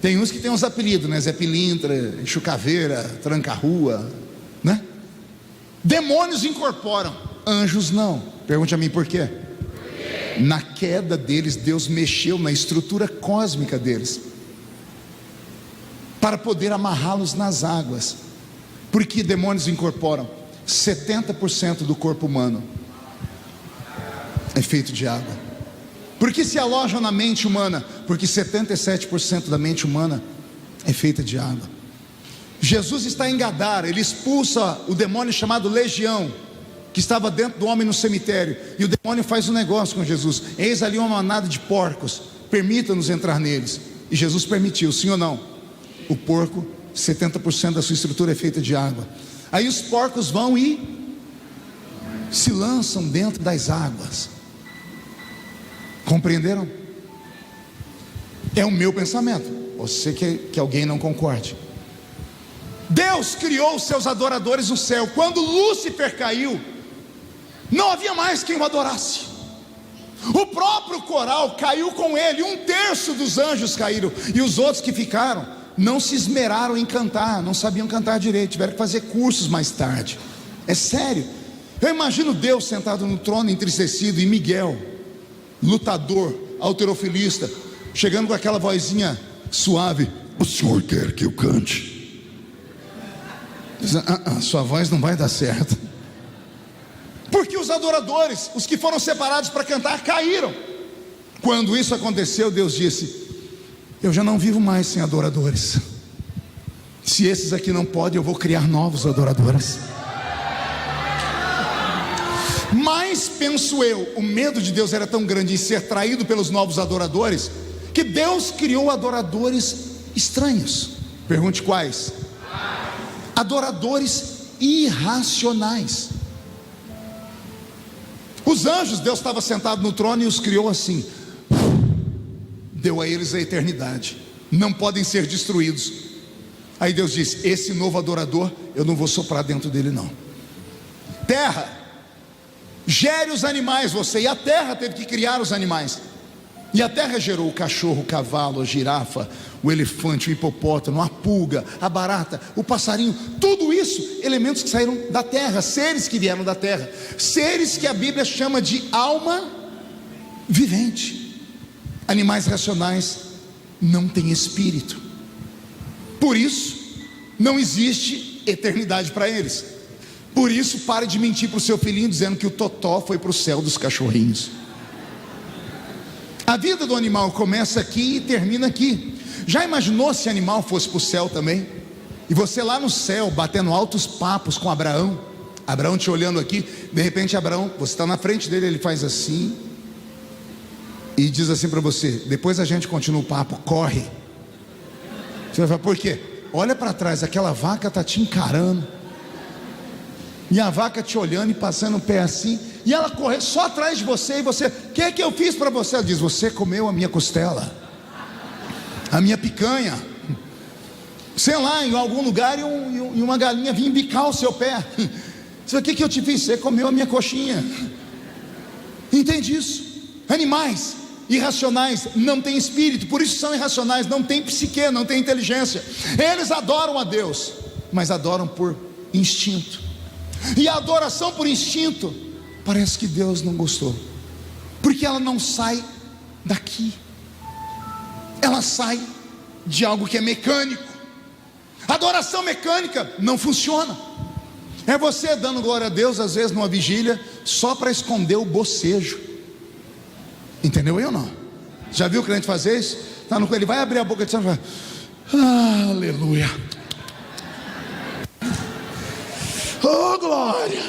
Tem uns que tem uns apelidos, né? Zé Pilintra, Chucaveira, Tranca-Rua, né? Demônios incorporam, anjos não. Pergunte a mim por quê? Na queda deles, Deus mexeu na estrutura cósmica deles para poder amarrá-los nas águas. Porque demônios incorporam 70% do corpo humano é feito de água. Porque se alojam na mente humana? Porque 77% da mente humana é feita de água. Jesus está em Gadara, ele expulsa o demônio chamado Legião, que estava dentro do homem no cemitério. E o demônio faz um negócio com Jesus: eis ali uma manada de porcos, permita-nos entrar neles. E Jesus permitiu, sim ou não? O porco, 70% da sua estrutura é feita de água. Aí os porcos vão e se lançam dentro das águas. Compreenderam? É o meu pensamento. Você que alguém não concorde. Deus criou os seus adoradores no céu. Quando Lúcifer caiu, não havia mais quem o adorasse. O próprio coral caiu com ele. 1/3 dos anjos caíram. E os outros que ficaram não se esmeraram em cantar, não sabiam cantar direito, tiveram que fazer cursos mais tarde. É sério. Eu imagino Deus sentado no trono entristecido, e Miguel, lutador, halterofilista, chegando com aquela vozinha suave: o senhor quer que eu cante? Sua voz não vai dar certo. Porque os adoradores, os que foram separados para cantar, caíram. Quando isso aconteceu, Deus disse: eu já não vivo mais sem adoradores. Se esses aqui não podem, eu vou criar novos adoradores. Mas, penso eu, o medo de Deus era tão grande em ser traído pelos novos adoradores, que Deus criou adoradores estranhos. Pergunte quais? Adoradores irracionais. Os anjos, Deus estava sentado no trono e os criou assim, deu a eles a eternidade, não podem ser destruídos. Aí Deus disse: esse novo adorador, eu não vou soprar dentro dele não. Terra, gere os animais você. E a terra teve que criar os animais. E a terra gerou o cachorro, o cavalo, a girafa, o elefante, o hipopótamo, a pulga, a barata, o passarinho. Tudo isso, elementos que saíram da terra, seres que vieram da terra, seres que a Bíblia chama de alma vivente. Animais racionais não têm espírito, por isso não existe eternidade para eles. Por isso, pare de mentir para o seu filhinho dizendo que o totó foi para o céu dos cachorrinhos. A vida do animal começa aqui e termina aqui. Já imaginou se animal fosse para o céu também? E você lá no céu, batendo altos papos com Abraão, Abraão te olhando aqui, de repente Abraão, você está na frente dele, ele faz assim, e diz assim para você: depois a gente continua o papo, corre. Você vai falar: por quê? Olha para trás, aquela vaca está te encarando, e a vaca te olhando e passando o pé assim, e ela corre só atrás de você, e você: o que é que eu fiz para você? Ela diz: você comeu a minha costela, a minha picanha, sei lá, em algum lugar, e uma galinha vinha bicar o seu pé. Você: o que que eu te fiz? Você comeu a minha coxinha. Entende isso? Animais irracionais não têm espírito, por isso são irracionais, não têm psique, não têm inteligência. Eles adoram a Deus, mas adoram por instinto. E a adoração por instinto, parece que Deus não gostou, porque ela não sai daqui, ela sai de algo que é mecânico. Adoração mecânica não funciona. É você dando glória a Deus, às vezes numa vigília, só para esconder o bocejo. Entendeu eu não? Já viu o crente fazer isso? Ele vai abrir a boca e vai: aleluia, oh glória.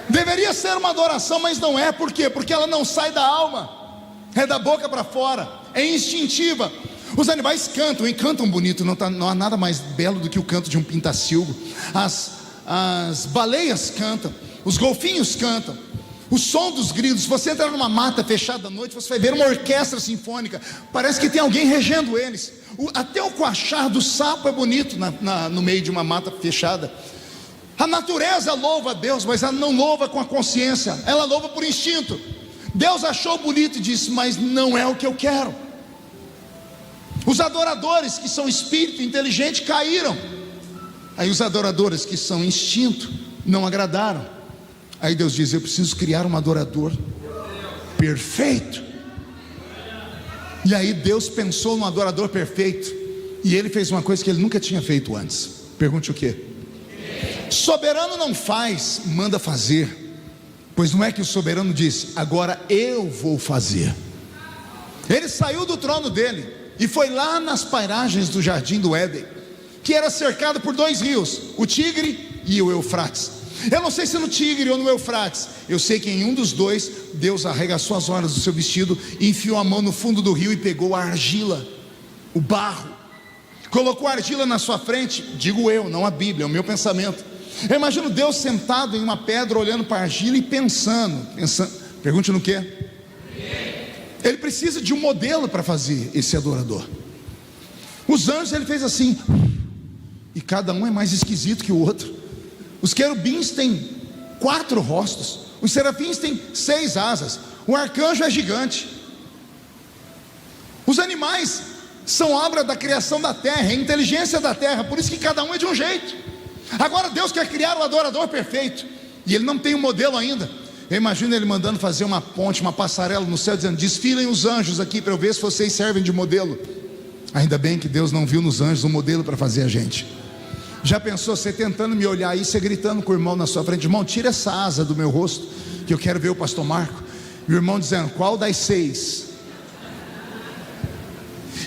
Deveria ser uma adoração, mas não é. Por quê? Porque ela não sai da alma, é da boca para fora, é instintiva. Os animais cantam, e cantam bonito. Não há nada mais belo do que o canto de um pintacilgo. As baleias cantam, os golfinhos cantam, o som dos grilos. Se você entrar numa mata fechada à noite, você vai ver uma orquestra sinfônica, parece que tem alguém regendo eles. Até o coachar do sapo é bonito no meio de uma mata fechada. A natureza louva a Deus, mas ela não louva com a consciência, ela louva por instinto. Deus achou bonito e disse: mas não é o que eu quero. Os adoradores que são espírito inteligente caíram. Aí os adoradores que são instinto não agradaram. Aí Deus diz: eu preciso criar um adorador perfeito. E aí Deus pensou num adorador perfeito, e ele fez uma coisa que ele nunca tinha feito antes. Pergunte o quê? Soberano não faz, manda fazer. Pois não é que o soberano disse: agora eu vou fazer. Ele saiu do trono dele e foi lá nas paragens do jardim do Éden, que era cercado por dois rios, o Tigre e o Eufrates. Eu não sei se no Tigre ou no Eufrates, eu sei que em um dos dois, Deus arregaçou as orlas do seu vestido, enfiou a mão no fundo do rio e pegou a argila, o barro, colocou a argila na sua frente. Digo eu, não a Bíblia, é o meu pensamento. Eu imagino Deus sentado em uma pedra, olhando para a argila e pensando. Pergunte no quê? Ele precisa de um modelo para fazer esse adorador. Os anjos ele fez assim, e cada um é mais esquisito que o outro. Os querubins têm 4 rostos, os serafins têm 6 asas, o arcanjo é gigante. Os animais são obra da criação da terra, é a inteligência da terra, por isso que cada um é de um jeito. Agora Deus quer criar o adorador perfeito, e ele não tem um modelo ainda. Eu imagino ele mandando fazer uma ponte, uma passarela no céu, dizendo: desfilem os anjos aqui para eu ver se vocês servem de modelo. Ainda bem que Deus não viu nos anjos um modelo para fazer a gente. Já pensou você tentando me olhar aí, você gritando com o irmão na sua frente: irmão, tira essa asa do meu rosto, que eu quero ver o pastor Marco. E o irmão dizendo: qual das 6?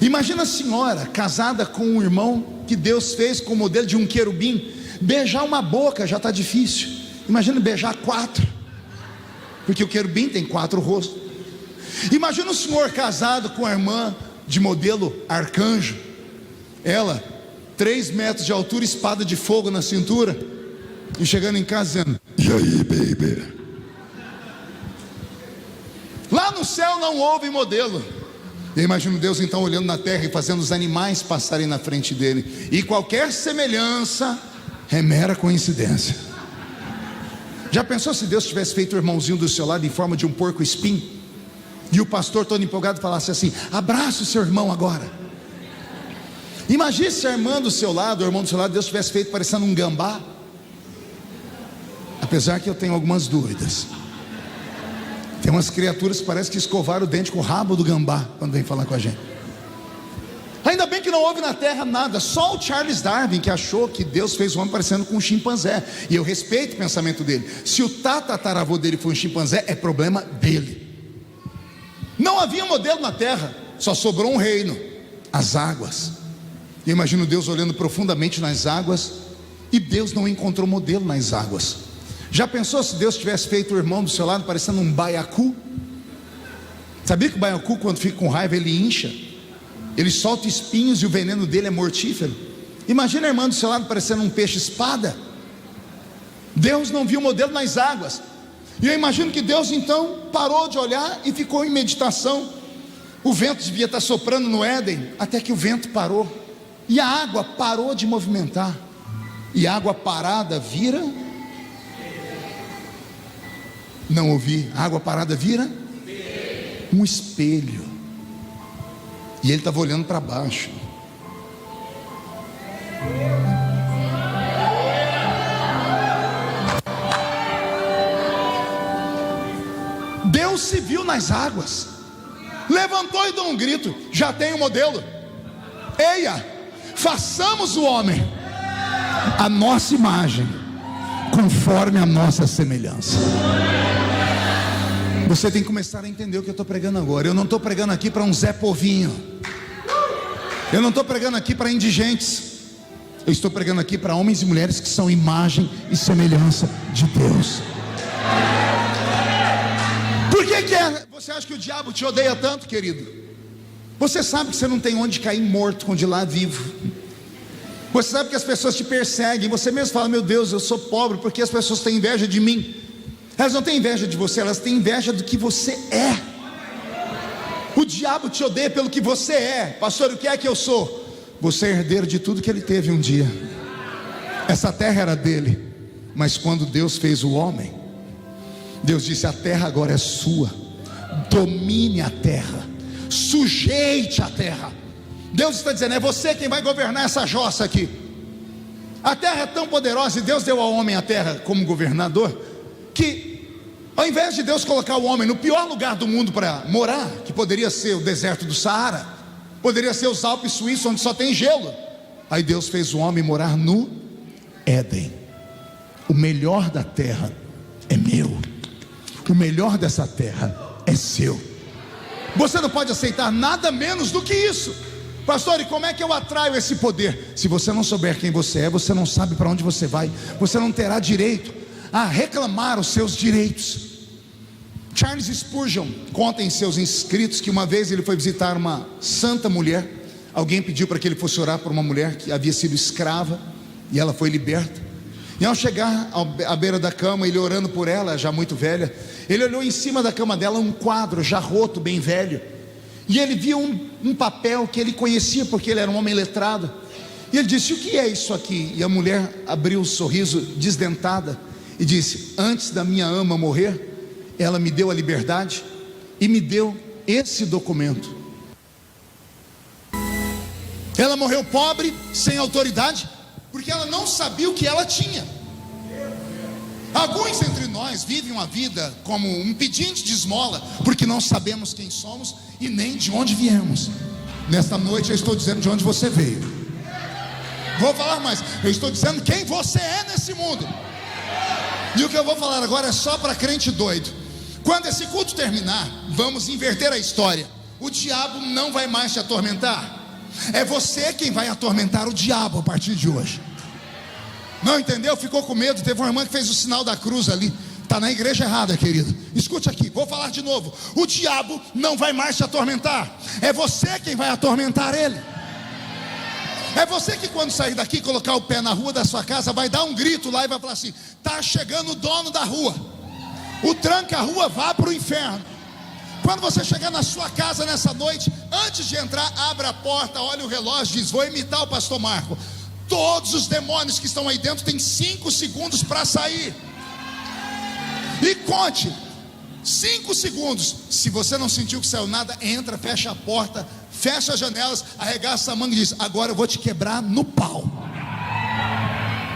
Imagina a senhora casada com um irmão que Deus fez com o modelo de um querubim. Beijar uma boca já está difícil, imagina beijar 4, porque o querubim tem 4 rostos. Imagina o senhor casado com a irmã de modelo arcanjo, ela 3 metros de altura, espada de fogo na cintura, e chegando em casa dizendo: e aí, baby? Lá no céu não houve modelo. Eu imagino Deus então olhando na terra e fazendo os animais passarem na frente dele, e qualquer semelhança é mera coincidência. Já pensou se Deus tivesse feito o irmãozinho do seu lado em forma de um porco espinho, e o pastor todo empolgado falasse assim: abraça o seu irmão agora? Imagine se a irmã do seu lado, o irmão do seu lado, Deus tivesse feito parecendo um gambá. Apesar que eu tenho algumas dúvidas. Tem umas criaturas que parece que escovaram o dente com o rabo do gambá quando vem falar com a gente. Ainda bem que não houve na terra nada. Só o Charles Darwin que achou que Deus fez o homem parecendo com um chimpanzé. E eu respeito o pensamento dele. Se o tataravô dele foi um chimpanzé, é problema dele. Não havia modelo na terra, só sobrou um reino: as águas. E eu imagino Deus olhando profundamente nas águas, e Deus não encontrou modelo nas águas. Já pensou se Deus tivesse feito o irmão do seu lado parecendo um baiacu? Sabia que o baiacu, quando fica com raiva, ele incha, ele solta espinhos e o veneno dele é mortífero? Imagina a irmã do seu lado parecendo um peixe espada. Deus não viu modelo nas águas. E eu imagino que Deus então parou de olhar e ficou em meditação. O vento devia estar soprando no Éden, até que o vento parou, e a água parou de movimentar. E a água parada vira... Não ouvi. A água parada vira um espelho. E ele estava olhando para baixo. Deus se viu nas águas, levantou e deu um grito: já tem um modelo. Eia, façamos o homem a nossa imagem, conforme a nossa semelhança. Você tem que começar a entender o que eu estou pregando agora. Eu não estou pregando aqui para um Zé Povinho. Eu não estou pregando aqui para indigentes. Eu estou pregando aqui para homens e mulheres que são imagem e semelhança de Deus. Por que você acha que o diabo te odeia tanto, querido? Você sabe que você não tem onde cair morto, onde ir lá vivo. Você sabe que as pessoas te perseguem. Você mesmo fala: meu Deus, eu sou pobre porque as pessoas têm inveja de mim. Elas não têm inveja de você, elas têm inveja do que você é. O diabo te odeia pelo que você é. Pastor, o que é que eu sou? Você é herdeiro de tudo que ele teve um dia. Essa terra era dele, mas quando Deus fez o homem, Deus disse: a terra agora é sua. Domine a terra, sujeite a terra. Deus está dizendo: é você quem vai governar essa jossa aqui. A terra é tão poderosa, e Deus deu ao homem a terra como governador, que ao invés de Deus colocar o homem no pior lugar do mundo para morar, que poderia ser o deserto do Saara, poderia ser os Alpes suíços onde só tem gelo, aí Deus fez o homem morar no Éden. O melhor da terra é meu, o melhor dessa terra é seu. Você não pode aceitar nada menos do que isso. Pastor, e como é que eu atraio esse poder? Se você não souber quem você é, você não sabe para onde você vai, você não terá direito a reclamar os seus direitos. Charles Spurgeon conta em seus escritos que uma vez ele foi visitar uma santa mulher. Alguém pediu para que ele fosse orar por uma mulher que havia sido escrava, e ela foi liberta. E ao chegar à beira da cama, ele orando por ela, já muito velha, ele olhou em cima da cama dela um quadro já roto, bem velho, e ele viu um papel que ele conhecia porque ele era um homem letrado. E ele disse: o que é isso aqui? E a mulher abriu um sorriso desdentada e disse: antes da minha ama morrer, ela me deu a liberdade e me deu esse documento. Ela morreu pobre, sem autoridade, porque ela não sabia o que ela tinha. Alguns entre nós vivem uma vida como um pedinte de esmola, porque não sabemos quem somos e nem de onde viemos. Nesta noite eu estou dizendo de onde você veio. Vou falar mais, eu estou dizendo quem você é nesse mundo. E o que eu vou falar agora é só para crente doido. Quando esse culto terminar, vamos inverter a história. O diabo não vai mais te atormentar. É você quem vai atormentar o diabo a partir de hoje. Não entendeu? Ficou com medo? Teve uma irmã que fez o sinal da cruz ali. Está na igreja errada, querido. Escute aqui, vou falar de novo. O diabo não vai mais te atormentar. É você quem vai atormentar ele. É você que, quando sair daqui, colocar o pé na rua da sua casa, vai dar um grito lá e vai falar assim: está chegando o dono da rua. O tranca-rua vá para o inferno. Quando você chegar na sua casa nessa noite, antes de entrar, abra a porta, olha o relógio e diz: vou imitar o pastor Marco. Todos os demônios que estão aí dentro têm 5 segundos para sair. E conte 5 segundos. Se você não sentiu que saiu nada, entra, fecha a porta, fecha as janelas, arregaça a manga e diz: agora eu vou te quebrar no pau.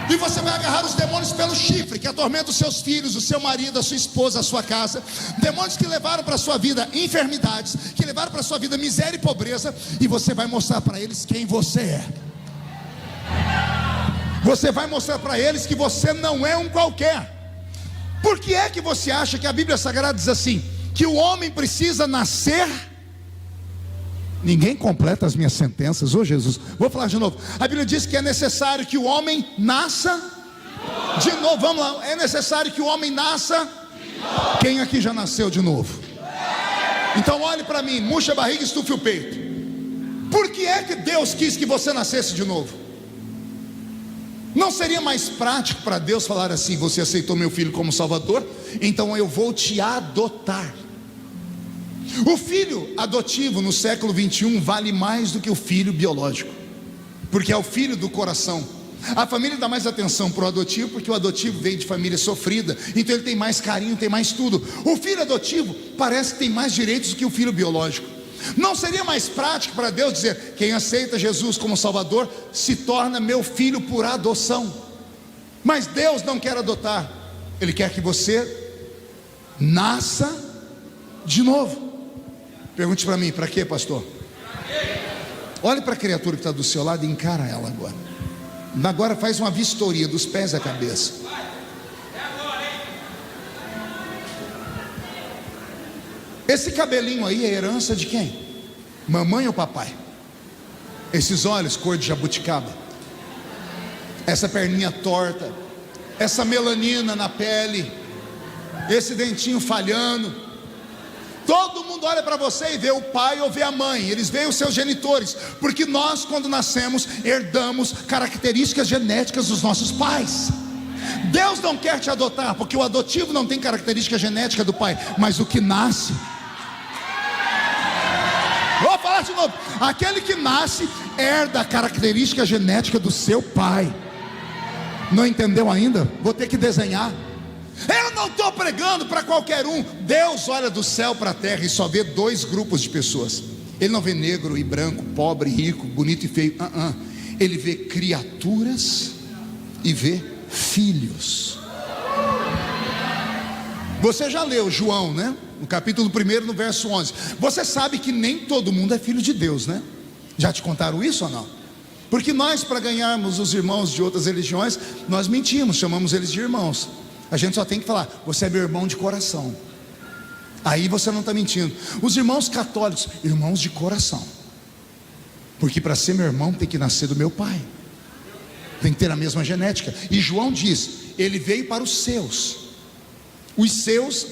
E você vai agarrar os demônios pelo chifre, que atormentam os seus filhos, o seu marido, a sua esposa, a sua casa. Demônios que levaram para a sua vida enfermidades, que levaram para a sua vida miséria e pobreza. E você vai mostrar para eles quem você é. Você vai mostrar para eles que você não é um qualquer. Por que é que você acha que a Bíblia Sagrada diz assim, que o homem precisa nascer? Ninguém completa as minhas sentenças, ô Jesus. Vou falar de novo. A Bíblia diz que é necessário que o homem nasça de novo. Vamos lá, é necessário que o homem nasça. Quem aqui já nasceu de novo? Então olhe para mim, murcha a barriga e estufe o peito. Por que é que Deus quis que você nascesse de novo? Não seria mais prático para Deus falar assim: você aceitou meu filho como Salvador, então eu vou te adotar. O filho adotivo no século 21 vale mais do que o filho biológico, porque é o filho do coração. A família dá mais atenção para o adotivo, porque o adotivo veio de família sofrida, então ele tem mais carinho, tem mais tudo. O filho adotivo parece que tem mais direitos do que o filho biológico. Não seria mais prático para Deus dizer: quem aceita Jesus como Salvador se torna meu filho por adoção? Mas Deus não quer adotar, Ele quer que você nasça de novo. Pergunte para mim: para quê, pastor? Olhe para a criatura que está do seu lado e encara ela agora. Agora faz uma vistoria dos pés à cabeça. Esse cabelinho aí é herança de quem? Mamãe ou papai? Esses olhos cor de jabuticaba, essa perninha torta, essa melanina na pele, esse dentinho falhando. Todo mundo olha para você e vê o pai ou vê a mãe. Eles veem os seus genitores, porque nós, quando nascemos, herdamos características genéticas dos nossos pais. Deus não quer te adotar, porque o adotivo não tem característica genética do pai, mas o que nasce. Vou falar de novo. Aquele que nasce herda a característica genética do seu pai. Não entendeu ainda? Vou ter que desenhar. Eu não estou pregando para qualquer um. Deus olha do céu para a terra e só vê 2 grupos de pessoas. Ele não vê negro e branco, pobre e rico, bonito e feio. Ele vê criaturas e vê filhos. Você já leu João, né? No capítulo 1, no verso 11. Você sabe que nem todo mundo é filho de Deus, né? Já te contaram isso ou não? Porque nós, para ganharmos os irmãos de outras religiões, nós mentimos, chamamos eles de irmãos. A gente só tem que falar: você é meu irmão de coração. Aí você não está mentindo. Os irmãos católicos, irmãos de coração. Porque para ser meu irmão tem que nascer do meu pai, tem que ter a mesma genética. E João diz: ele veio para os seus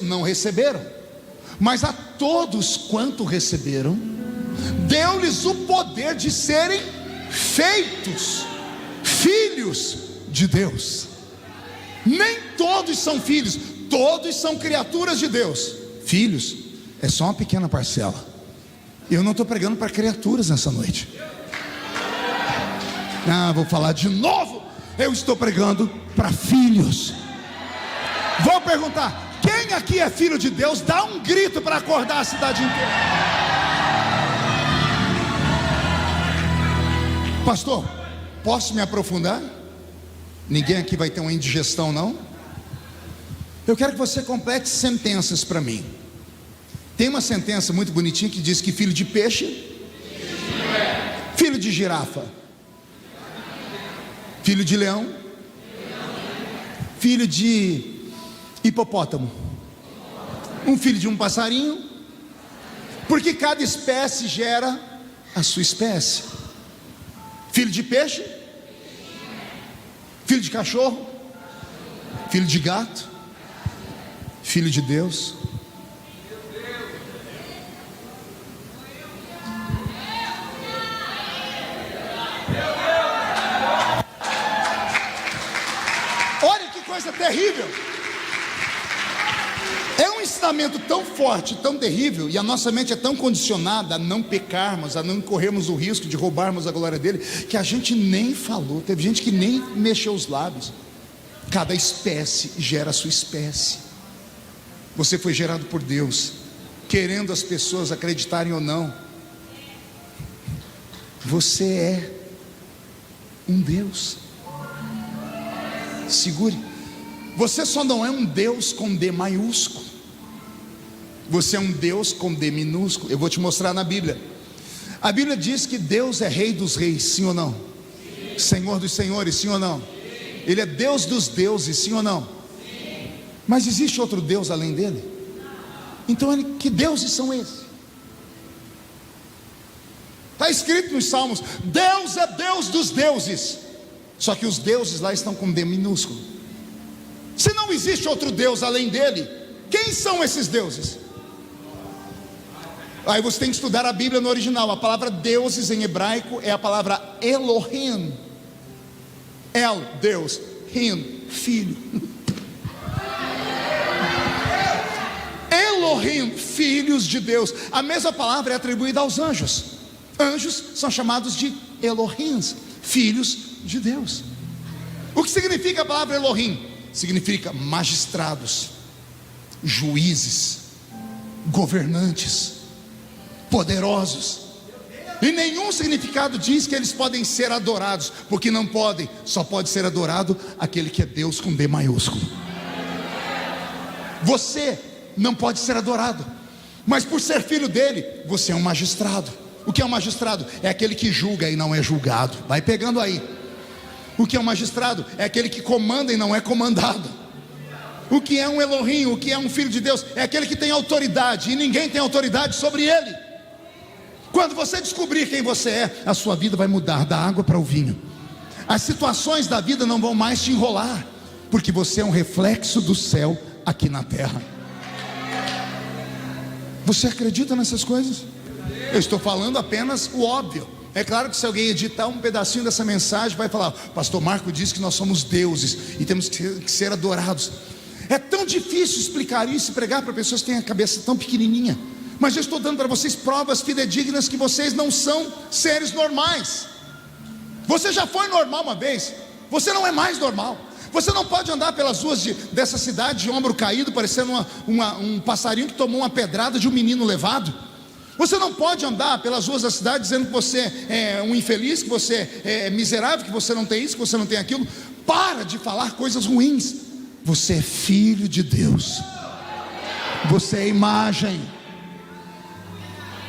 não receberam, mas a todos quanto receberam, deu-lhes o poder de serem feitos filhos de Deus. Nem todos são filhos, todos são criaturas de Deus. Filhos é só uma pequena parcela. Eu não estou pregando para criaturas nessa noite. Vou falar de novo. Eu estou pregando para filhos. Vou perguntar: quem aqui é filho de Deus? Dá um grito para acordar a cidade inteira. Pastor, posso me aprofundar? Ninguém aqui vai ter uma indigestão, não? Eu quero que você complete sentenças para mim. Tem uma sentença muito bonitinha que diz que filho de peixe, filho de girafa, filho de leão, filho de hipopótamo, um filho de um passarinho, porque cada espécie gera a sua espécie. Filho de peixe? Filho de cachorro? Filho de gato? Filho de Deus? Olha que coisa terrível. É um ensinamento tão forte, tão terrível, e a nossa mente é tão condicionada a não pecarmos, a não corrermos o risco de roubarmos a glória dele, que a gente nem falou. Teve gente que nem mexeu os lábios. Cada espécie gera a sua espécie. Você foi gerado por Deus, querendo as pessoas acreditarem ou não. Você é um Deus. Segure. Você só não é um Deus com D maiúsculo. Você é um Deus com D minúsculo. Eu vou te mostrar na Bíblia. A Bíblia diz que Deus é Rei dos reis, sim ou não? Sim. Senhor dos senhores, sim ou não? Sim. Ele é Deus dos deuses, sim ou não? Sim. Mas existe outro Deus além dele? Então, que deuses são esses? Está escrito nos Salmos: Deus é Deus dos deuses. Só que os deuses lá estão com D minúsculo. Se não existe outro Deus além dele, quem são esses deuses? Aí você tem que estudar a Bíblia no original. A palavra deuses em hebraico é a palavra Elohim. El, Deus, Rim, filho. Elohim, filhos de Deus. A mesma palavra é atribuída aos anjos. Anjos são chamados de Elohims, filhos de Deus. O que significa a palavra Elohim? Significa magistrados, juízes, governantes, poderosos. E nenhum significado diz que eles podem ser adorados, porque não podem. Só pode ser adorado aquele que é Deus com D maiúsculo. Você não pode ser adorado, mas por ser filho dele, você é um magistrado. O que é um magistrado? É aquele que julga e não é julgado. Vai pegando aí. O que é um magistrado? É aquele que comanda e não é comandado. O que é um Elohim? O que é um filho de Deus? É aquele que tem autoridade, e ninguém tem autoridade sobre ele. Quando você descobrir quem você é, a sua vida vai mudar da água para o vinho. As situações da vida não vão mais te enrolar, porque você é um reflexo do céu aqui na terra. Você acredita nessas coisas? Eu estou falando apenas o óbvio. É claro que se alguém editar um pedacinho dessa mensagem, vai falar: Pastor Marco disse que nós somos deuses e temos que ser adorados. É tão difícil explicar isso e pregar para pessoas que têm a cabeça tão pequenininha. Mas eu estou dando para vocês provas fidedignas que vocês não são seres normais. Você já foi normal uma vez, você não é mais normal. Você não pode andar pelas ruas dessa cidade de ombro caído, parecendo um passarinho que tomou uma pedrada de um menino levado. Você não pode andar pelas ruas da cidade dizendo que você é um infeliz, que você é miserável, que você não tem isso, que você não tem aquilo. Para de falar coisas ruins. Você é filho de Deus. Você é imagem.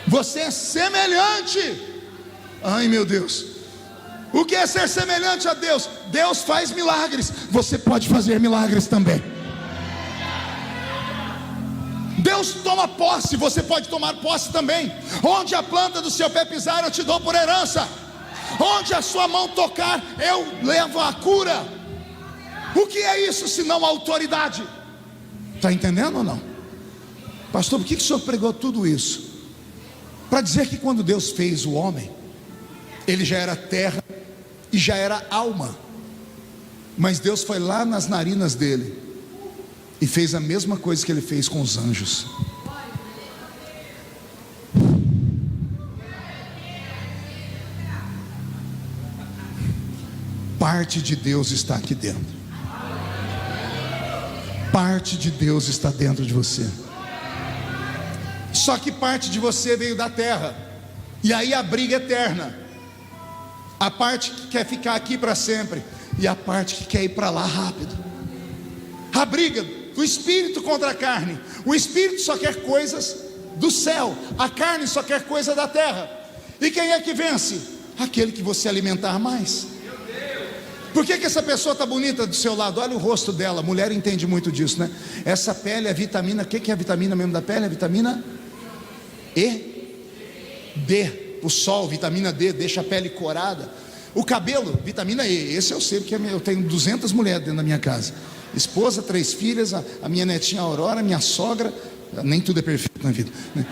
Você é semelhante. Ai, meu Deus. O que é ser semelhante a Deus? Deus faz milagres. Você pode fazer milagres também. Deus toma posse, você pode tomar posse também. Onde a planta do seu pé pisar, eu te dou por herança. Onde a sua mão tocar, eu levo a cura. O que é isso senão autoridade? Está entendendo ou não? Pastor, por que o senhor pregou tudo isso? Para dizer que quando Deus fez o homem, ele já era terra e já era alma. Mas Deus foi lá nas narinas dele e fez a mesma coisa que ele fez com os anjos. Parte de Deus está aqui dentro. Parte de Deus está dentro de você. Só que parte de você veio da terra. E aí a briga eterna. A parte que quer ficar aqui para sempre e a parte que quer ir para lá rápido. A briga do espírito contra a carne. O espírito só quer coisas do céu, a carne só quer coisa da terra. E quem é que vence? Aquele que você alimentar mais. Por que essa pessoa está bonita do seu lado? Olha o rosto dela. Mulher entende muito disso, né? Essa pele é vitamina. O que é a vitamina mesmo da pele? É vitamina E, D. O sol, vitamina D, deixa a pele corada. O cabelo, vitamina E, esse eu sei, porque eu tenho 200 mulheres dentro da minha casa. Esposa, 3 filhas, a minha netinha Aurora, minha sogra. Nem tudo é perfeito na vida, né?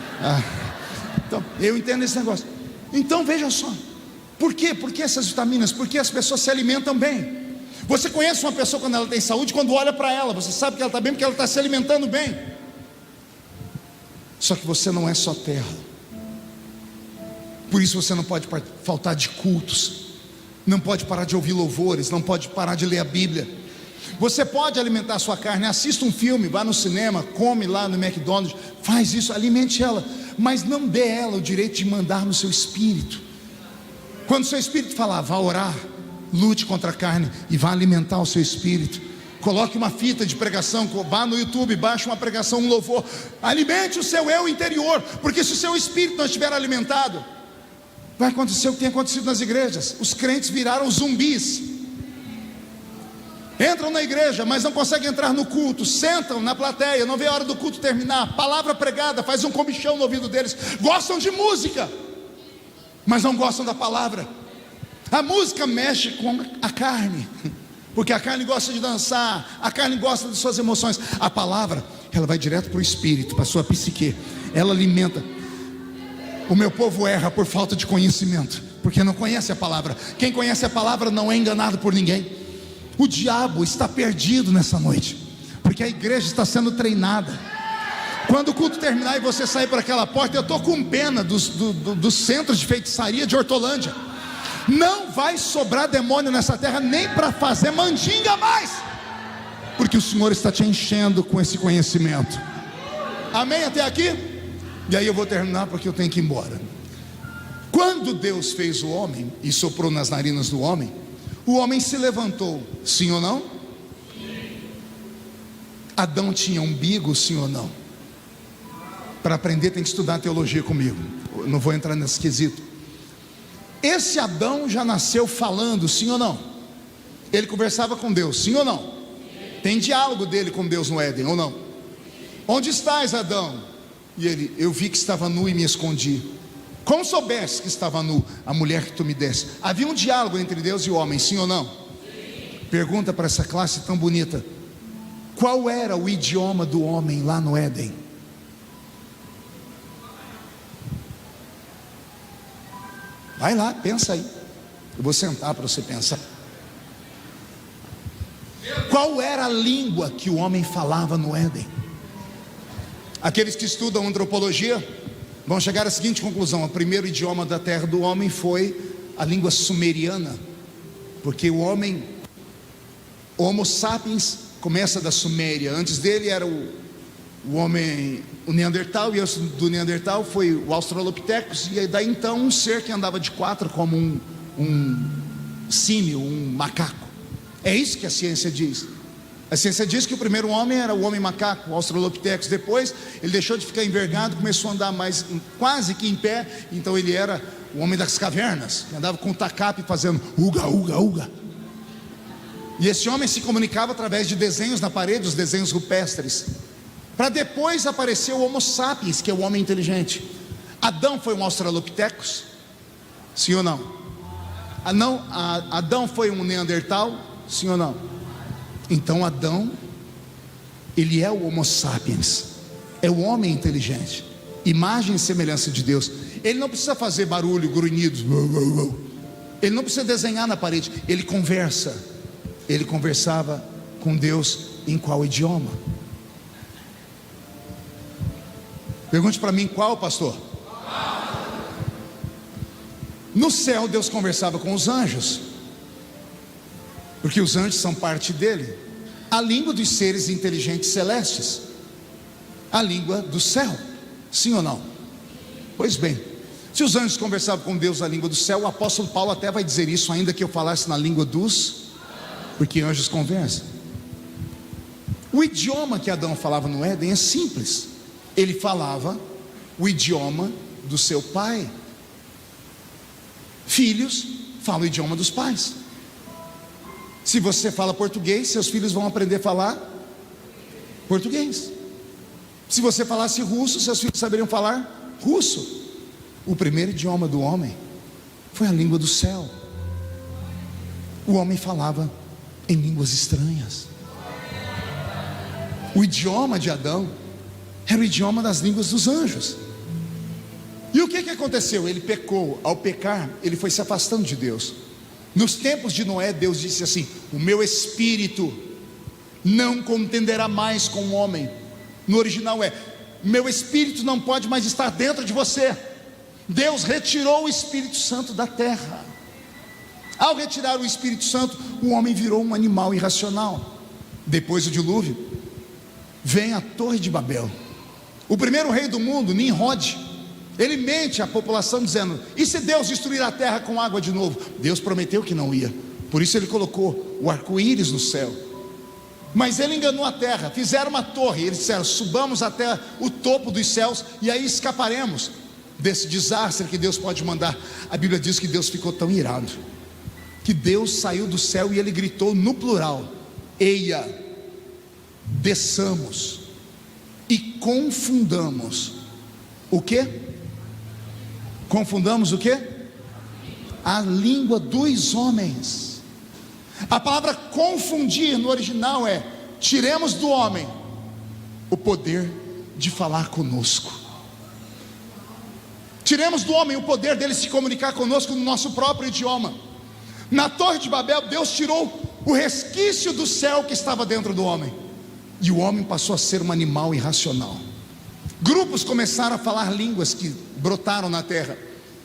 Então, eu entendo esse negócio. Então, veja só. Por quê? Por que essas vitaminas? Porque as pessoas se alimentam bem. Você conhece uma pessoa quando ela tem saúde, quando olha para ela, você sabe que ela está bem porque ela está se alimentando bem. Só que você não é só terra. Por isso você não pode faltar de cultos, não pode parar de ouvir louvores, não pode parar de ler a Bíblia. Você pode alimentar a sua carne, assista um filme, vá no cinema, come lá no McDonald's, faz isso, alimente ela, mas não dê ela o direito de mandar no seu espírito. Quando o seu espírito falar, vá orar, lute contra a carne e vá alimentar o seu espírito. Coloque uma fita de pregação, vá no YouTube, baixe uma pregação, um louvor, alimente o seu eu interior, porque se o seu espírito não estiver alimentado, vai acontecer o que tem acontecido nas igrejas. Os crentes viraram zumbis. Entram na igreja, mas não conseguem entrar no culto. Sentam na plateia, não vê a hora do culto terminar. Palavra pregada, faz um comichão no ouvido deles. Gostam de música, mas não gostam da palavra. A música mexe com a carne, porque a carne gosta de dançar, a carne gosta de suas emoções. A palavra, ela vai direto para o espírito, para a sua psique. Ela alimenta. O meu povo erra por falta de conhecimento, porque não conhece a palavra. Quem conhece a palavra não é enganado por ninguém. O diabo está perdido nessa noite, porque a igreja está sendo treinada. Quando o culto terminar e você sair por aquela porta, eu estou com pena dos centros de feitiçaria de Hortolândia. Não vai sobrar demônio nessa terra, nem para fazer mandinga mais, porque o Senhor está te enchendo com esse conhecimento. Amém até aqui? E aí eu vou terminar porque eu tenho que ir embora. Quando Deus fez o homem e soprou nas narinas do homem, o homem se levantou, sim ou não? Sim. Adão tinha umbigo, sim ou não? Para aprender tem que estudar teologia comigo. Eu não vou entrar nesse quesito. Esse Adão já nasceu falando, sim ou não? Ele conversava com Deus, sim ou não? Sim. Tem diálogo dele com Deus no Éden, ou não? Onde estás, Adão? E ele, eu vi que estava nu e me escondi. Como soubesse que estava nu? A mulher que tu me desse. Havia um diálogo entre Deus e o homem, sim ou não? Sim. Pergunta para essa classe tão bonita: qual era o idioma do homem lá no Éden? Vai lá, pensa aí. Eu vou sentar para você pensar. Qual era a língua que o homem falava no Éden? Aqueles que estudam antropologia vão chegar à seguinte conclusão: o primeiro idioma da terra do homem foi a língua sumeriana, porque o homem, o Homo sapiens, começa da Suméria. Antes dele era o homem, o Neandertal, e antes do Neandertal foi o Australopithecus, e daí então um ser que andava de 4 como um símio, um macaco. É isso que a ciência diz. A ciência diz que o primeiro homem era o homem macaco, o Australopithecus. Depois ele deixou de ficar envergado, começou a andar mais quase que em pé. Então ele era o homem das cavernas, que andava com o tacape fazendo uga, uga, uga. E esse homem se comunicava através de desenhos na parede, os desenhos rupestres. Para depois aparecer o Homo sapiens, que é o homem inteligente. Adão foi um Australopithecus? Sim ou não? Adão foi um Neandertal? Sim ou não? Então Adão, ele é o Homo sapiens, é o homem inteligente, imagem e semelhança de Deus. Ele não precisa fazer barulho, grunhidos, ele não precisa desenhar na parede, ele conversa. Ele conversava com Deus em qual idioma? Pergunte para mim qual, pastor? No céu Deus conversava com os anjos, porque os anjos são parte dele. A língua dos seres inteligentes celestes, a língua do céu, sim ou não? Pois bem, se os anjos conversavam com Deus na língua do céu, o apóstolo Paulo até vai dizer isso, ainda que eu falasse na língua dos, porque anjos conversam. O idioma que Adão falava no Éden é simples. Ele falava o idioma do seu pai. Filhos falam o idioma dos pais. Se você fala português, seus filhos vão aprender a falar português. Se você falasse russo, seus filhos saberiam falar russo. O primeiro idioma do homem foi a língua do céu. o homem falava em línguas estranhas. O idioma de Adão era o idioma das línguas dos anjos. E o que aconteceu? Ele pecou. Ao pecar, ele foi se afastando de Deus. Nos tempos de Noé, Deus disse assim: o meu espírito não contenderá mais com o homem. No original é: meu espírito não pode mais estar dentro de você. Deus retirou o Espírito Santo da terra. Ao retirar o Espírito Santo, o homem virou um animal irracional. Depois do dilúvio, vem a Torre de Babel. O primeiro rei do mundo, Nimrod, ele mente à população dizendo: e se Deus destruir a terra com água de novo? Deus prometeu que não ia. Por isso ele colocou o arco-íris no céu. Mas ele enganou a terra. Fizeram uma torre. Eles disseram: subamos até o topo dos céus e aí escaparemos desse desastre que Deus pode mandar. A Bíblia diz que Deus ficou tão irado que Deus saiu do céu e ele gritou no plural: eia, desçamos e confundamos o quê? Confundamos o quê? A língua dos homens. A palavra confundir no original é: tiremos do homem o poder de falar conosco. Tiremos do homem o poder dele se comunicar conosco no nosso próprio idioma. Na Torre de Babel, Deus tirou o resquício do céu que estava dentro do homem, e o homem passou a ser um animal irracional. Grupos começaram a falar línguas que brotaram na terra.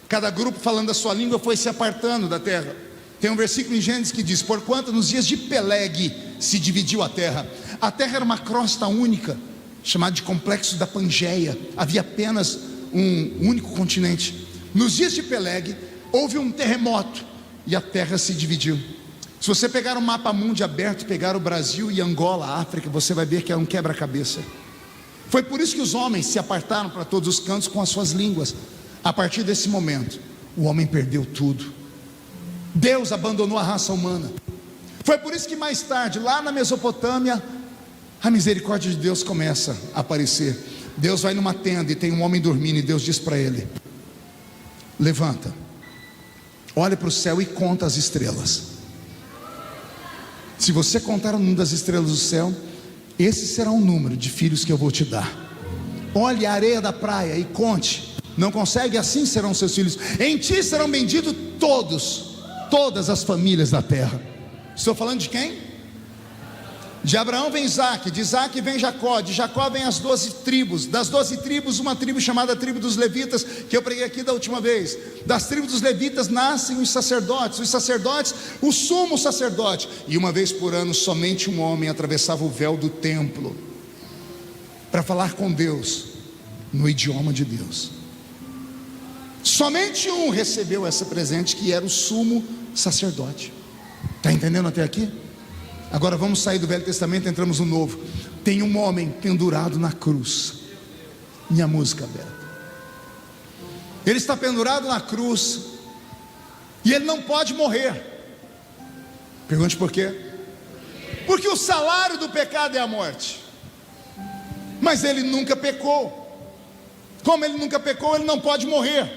Cada grupo falando a sua língua foi se apartando da terra. Tem um versículo em Gênesis que diz: porquanto nos dias de Peleg se dividiu a terra. A terra era uma crosta única, chamada de complexo da Pangeia. Havia apenas um único continente. Nos dias de Peleg houve um terremoto e a terra se dividiu. Se você pegar um mapa mundi aberto, pegar o Brasil e Angola, a África, você vai ver que é um quebra-cabeça. Foi por isso que os homens se apartaram para todos os cantos com as suas línguas. A partir desse momento, o homem perdeu tudo. Deus abandonou a raça humana. Foi por isso que mais tarde, lá na Mesopotâmia, a misericórdia de Deus começa a aparecer. Deus vai numa tenda e tem um homem dormindo, e Deus diz para ele: levanta, olha para o céu e conta as estrelas. Se você contar o número das estrelas do céu, esse será o número de filhos que eu vou te dar. Olhe a areia da praia e conte. Não consegue? Assim serão seus filhos. Em ti serão benditos todas as famílias da terra. Estou falando de quem? De Abraão vem Isaac, de Isaac vem Jacó, de Jacó vem as 12 tribos, das 12 tribos uma tribo chamada tribo dos levitas, que eu preguei aqui da última vez. Das tribos dos levitas nascem os sacerdotes, o sumo sacerdote, e uma vez por ano somente um homem atravessava o véu do templo para falar com Deus no idioma de Deus. Somente um recebeu esse presente, que era o sumo sacerdote. Está entendendo até aqui? Agora vamos sair do Velho Testamento e entramos no Novo. Tem um homem pendurado na cruz. Minha música aberta. Ele está pendurado na cruz e ele não pode morrer. Pergunte por quê? Porque o salário do pecado é a morte. Mas ele nunca pecou. Como ele nunca pecou, ele não pode morrer.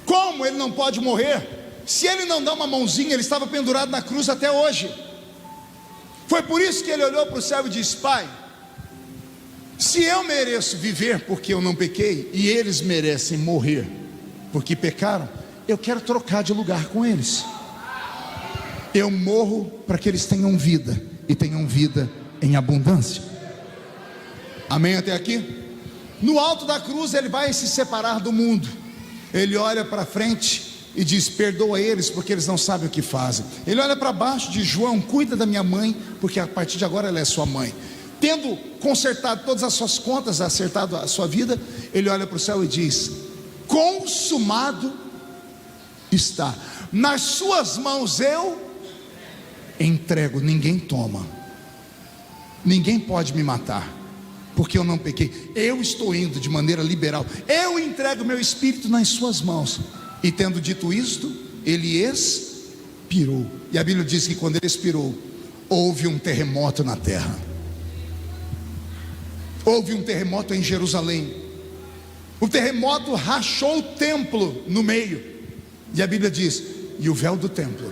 Como ele não pode morrer? Se ele não dá uma mãozinha, ele estava pendurado na cruz até hoje. Foi por isso que ele olhou para o céu e disse: Pai, se eu mereço viver porque eu não pequei, e eles merecem morrer porque pecaram, eu quero trocar de lugar com eles. Eu morro para que eles tenham vida, e tenham vida em abundância. Amém até aqui? No alto da cruz ele vai se separar do mundo. Ele olha para frente e diz: perdoa eles porque eles não sabem o que fazem. Ele olha para baixo de João: cuida da minha mãe, porque a partir de agora ela é sua mãe. Tendo consertado todas as suas contas, acertado a sua vida, ele olha para o céu e diz: consumado está. Nas suas mãos eu entrego. Ninguém toma, ninguém pode me matar, porque eu não pequei. Eu estou indo de maneira liberal. Eu entrego meu espírito nas suas mãos. E tendo dito isto, ele expirou. E a Bíblia diz que quando ele expirou, houve um terremoto na terra. Houve um terremoto em Jerusalém. O terremoto rachou o templo no meio. E a Bíblia diz: e o véu do templo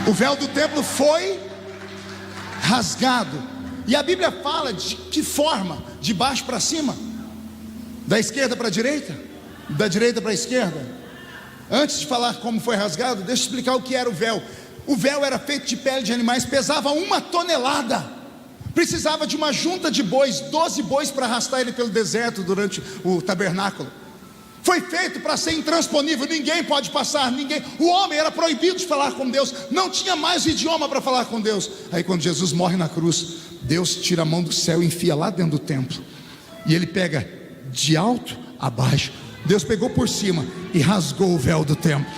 O véu do templo foi rasgado. E a Bíblia fala de que forma? De baixo para cima? Da esquerda para a direita? Da direita para a esquerda? Antes de falar como foi rasgado, deixa eu explicar o que era o véu. O véu era feito de pele de animais, pesava 1 tonelada. Precisava de uma junta de bois, 12 bois para arrastar ele pelo deserto durante o tabernáculo. Foi feito para ser intransponível, ninguém pode passar, ninguém. O homem era proibido de falar com Deus, não tinha mais idioma para falar com Deus. Aí quando Jesus morre na cruz, Deus tira a mão do céu e enfia lá dentro do templo. E ele pega de alto a baixo. Deus pegou por cima e rasgou o véu do templo.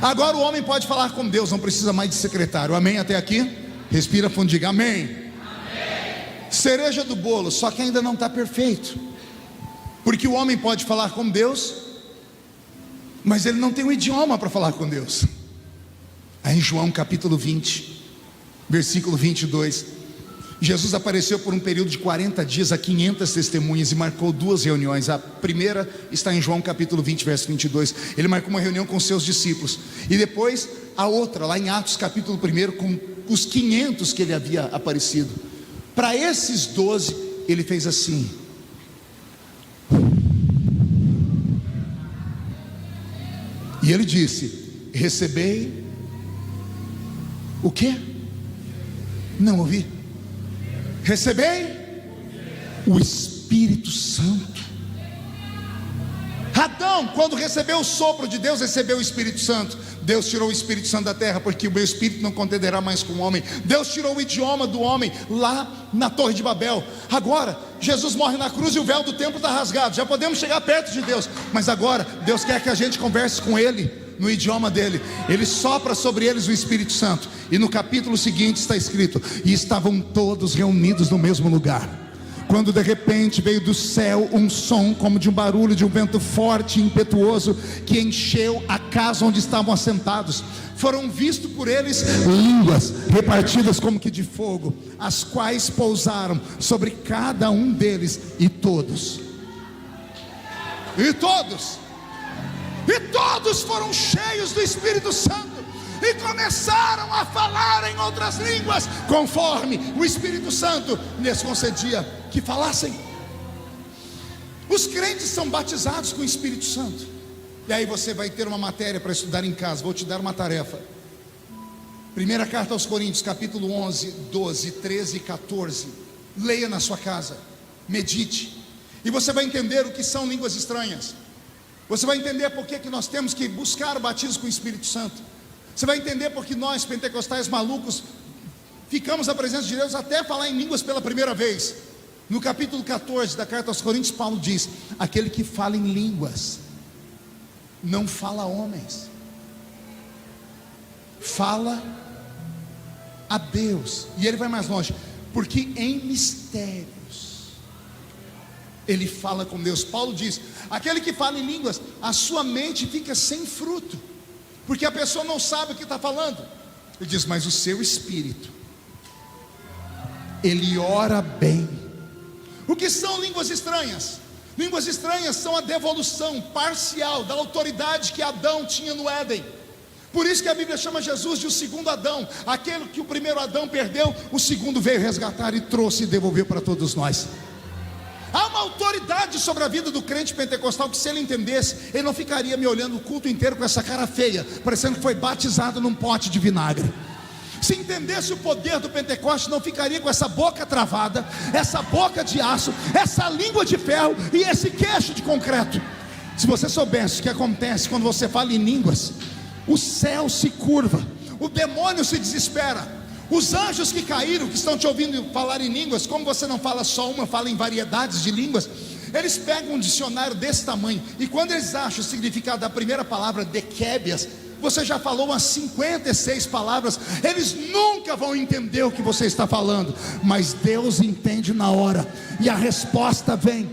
Agora o homem pode falar com Deus, não precisa mais de secretário. Amém até aqui? Respira fundo, diga amém. Amém. Cereja do bolo, só que ainda não está perfeito. Porque o homem pode falar com Deus, mas ele não tem um idioma para falar com Deus. Aí em João capítulo 20, versículo 22, Jesus apareceu por um período de 40 dias a 500 testemunhas e marcou 2 reuniões. A primeira está em João capítulo 20, verso 22. Ele marcou uma reunião com seus discípulos. E depois a outra, lá em Atos capítulo 1, com os 500 que ele havia aparecido. Para esses 12, ele fez assim. E ele disse: recebei o quê? Não ouvi. Recebei o Espírito Santo. Adão, quando recebeu o sopro de Deus, recebeu o Espírito Santo. Deus tirou o Espírito Santo da terra, porque o meu Espírito não contenderá mais com o homem. Deus tirou o idioma do homem lá na Torre de Babel. Agora, Jesus morre na cruz e o véu do templo está rasgado. Já podemos chegar perto de Deus, mas agora Deus quer que a gente converse com Ele no idioma dele. Ele sopra sobre eles o Espírito Santo. E no capítulo seguinte está escrito: e estavam todos reunidos no mesmo lugar, quando de repente veio do céu um som como de um barulho de um vento forte e impetuoso, que encheu a casa onde estavam assentados. Foram vistos por eles línguas repartidas como que de fogo, as quais pousaram sobre cada um deles, e todos foram cheios do Espírito Santo e começaram a falar em outras línguas, conforme o Espírito Santo lhes concedia que falassem. Os crentes são batizados com o Espírito Santo. E aí você vai ter uma matéria para estudar em casa. Vou te dar uma tarefa. Primeira carta aos Coríntios, capítulo 11, 12, 13 e 14. Leia na sua casa, medite, e você vai entender o que são línguas estranhas. Você vai entender por que nós temos que buscar o batismo com o Espírito Santo. Você vai entender porque nós, pentecostais malucos, ficamos na presença de Deus até falar em línguas pela primeira vez. No capítulo 14 da carta aos Coríntios, Paulo diz: aquele que fala em línguas não fala a homens, fala a Deus. E ele vai mais longe: porque em mistérios ele fala com Deus. Paulo diz: aquele que fala em línguas, a sua mente fica sem fruto, porque a pessoa não sabe o que está falando. Ele diz: mas o seu espírito, ele ora bem. O que são línguas estranhas? Línguas estranhas são a devolução parcial da autoridade que Adão tinha no Éden. Por isso que a Bíblia chama Jesus de o segundo Adão. Aquele que o primeiro Adão perdeu, o segundo veio resgatar e trouxe e devolveu para todos nós. Há uma autoridade sobre a vida do crente pentecostal que, se ele entendesse, ele não ficaria me olhando o culto inteiro com essa cara feia, parecendo que foi batizado num pote de vinagre. Se entendesse o poder do Pentecoste, não ficaria com essa boca travada, essa boca de aço, essa língua de ferro e esse queixo de concreto. Se você soubesse o que acontece quando você fala em línguas, o céu se curva, o demônio se desespera. Os anjos que caíram, que estão te ouvindo falar em línguas, como você não fala só uma, fala em variedades de línguas, eles pegam um dicionário desse tamanho, e quando eles acham o significado da primeira palavra, dequébias, você já falou umas 56 palavras, eles nunca vão entender o que você está falando, mas Deus entende na hora, e a resposta vem.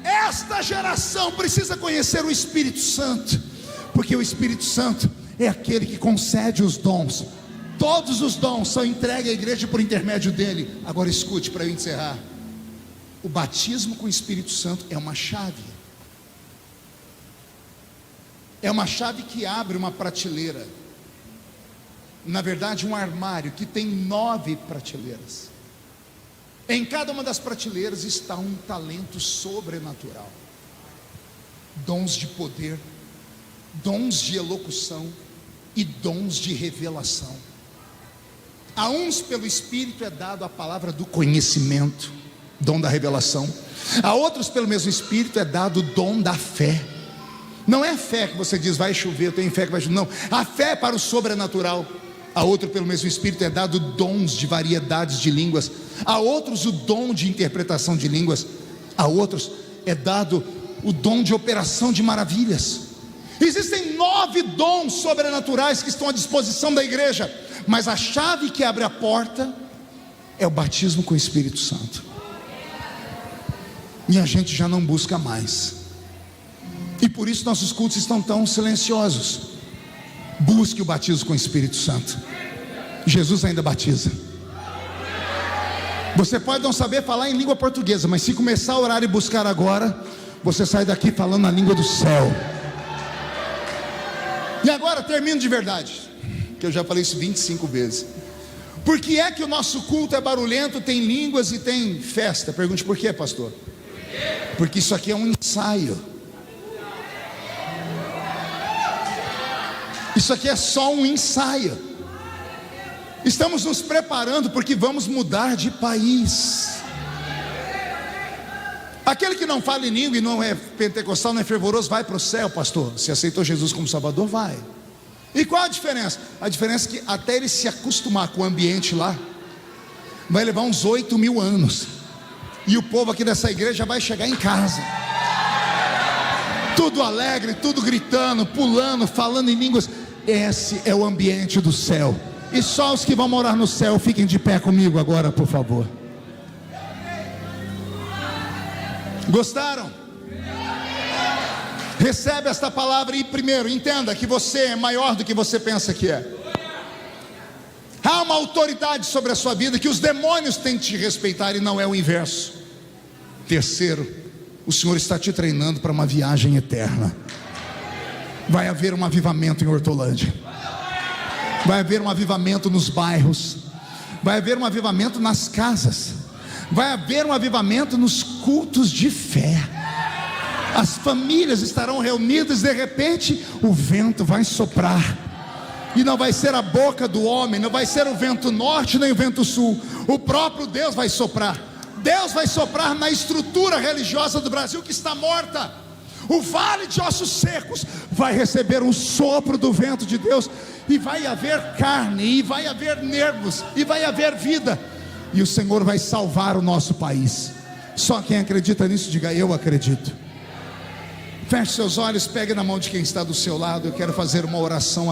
Esta geração precisa conhecer o Espírito Santo, porque o Espírito Santo é aquele que concede os dons. Todos os dons são entregues à igreja por intermédio dele. Agora escute, para eu encerrar: o batismo com o Espírito Santo é uma chave. É uma chave que abre uma prateleira. Na verdade, um armário que tem 9 prateleiras. Em cada uma das prateleiras está um talento sobrenatural. Dons de poder, dons de elocução e dons de revelação. A uns pelo Espírito é dado a palavra do conhecimento, dom da revelação. A outros pelo mesmo Espírito é dado o dom da fé. Não é fé que você diz vai chover, eu tenho fé que vai chover. Não, a fé é para o sobrenatural. A outro pelo mesmo Espírito é dado dons de variedades de línguas. A outros o dom de interpretação de línguas. A outros é dado o dom de operação de maravilhas. Existem 9 dons sobrenaturais que estão à disposição da igreja, mas a chave que abre a porta é o batismo com o Espírito Santo. E a gente já não busca mais. E por isso nossos cultos estão tão silenciosos. Busque o batismo com o Espírito Santo. Jesus ainda batiza. Você pode não saber falar em língua portuguesa, mas se começar a orar e buscar agora, você sai daqui falando a língua do céu. E agora termino de verdade, que eu já falei isso 25 vezes. Por que é que o nosso culto é barulhento, tem línguas e tem festa? Pergunte por quê, pastor? Porque isso aqui é um ensaio. Isso aqui é só um ensaio. Estamos nos preparando porque vamos mudar de país. Aquele que não fala em língua e não é pentecostal, não é fervoroso, vai para o céu, pastor. Se aceitou Jesus como Salvador, vai. E qual a diferença? A diferença é que até ele se acostumar com o ambiente lá, vai levar uns 8.000 anos. E o povo aqui dessa igreja vai chegar em casa tudo alegre, tudo gritando, pulando, falando em línguas. Esse é o ambiente do céu. E só os que vão morar no céu, fiquem de pé comigo agora, por favor. Gostaram? Recebe esta palavra e primeiro entenda que você é maior do que você pensa que é. Há uma autoridade sobre a sua vida que os demônios têm que te respeitar e não é o inverso. Terceiro, o Senhor está te treinando para uma viagem eterna. Vai haver um avivamento em Hortolândia. Vai haver um avivamento nos bairros. Vai haver um avivamento nas casas. Vai haver um avivamento nos cultos de fé. As famílias estarão reunidas. De repente o vento vai soprar. E não vai ser a boca do homem, não vai ser o vento norte nem o vento sul. O próprio Deus vai soprar. Deus vai soprar na estrutura religiosa do Brasil que está morta. O vale de ossos secos vai receber um sopro do vento de Deus. E vai haver carne, e vai haver nervos, e vai haver vida. E o Senhor vai salvar o nosso país. Só quem acredita nisso, diga: eu acredito. Feche seus olhos, pegue na mão de quem está do seu lado. Eu quero fazer uma oração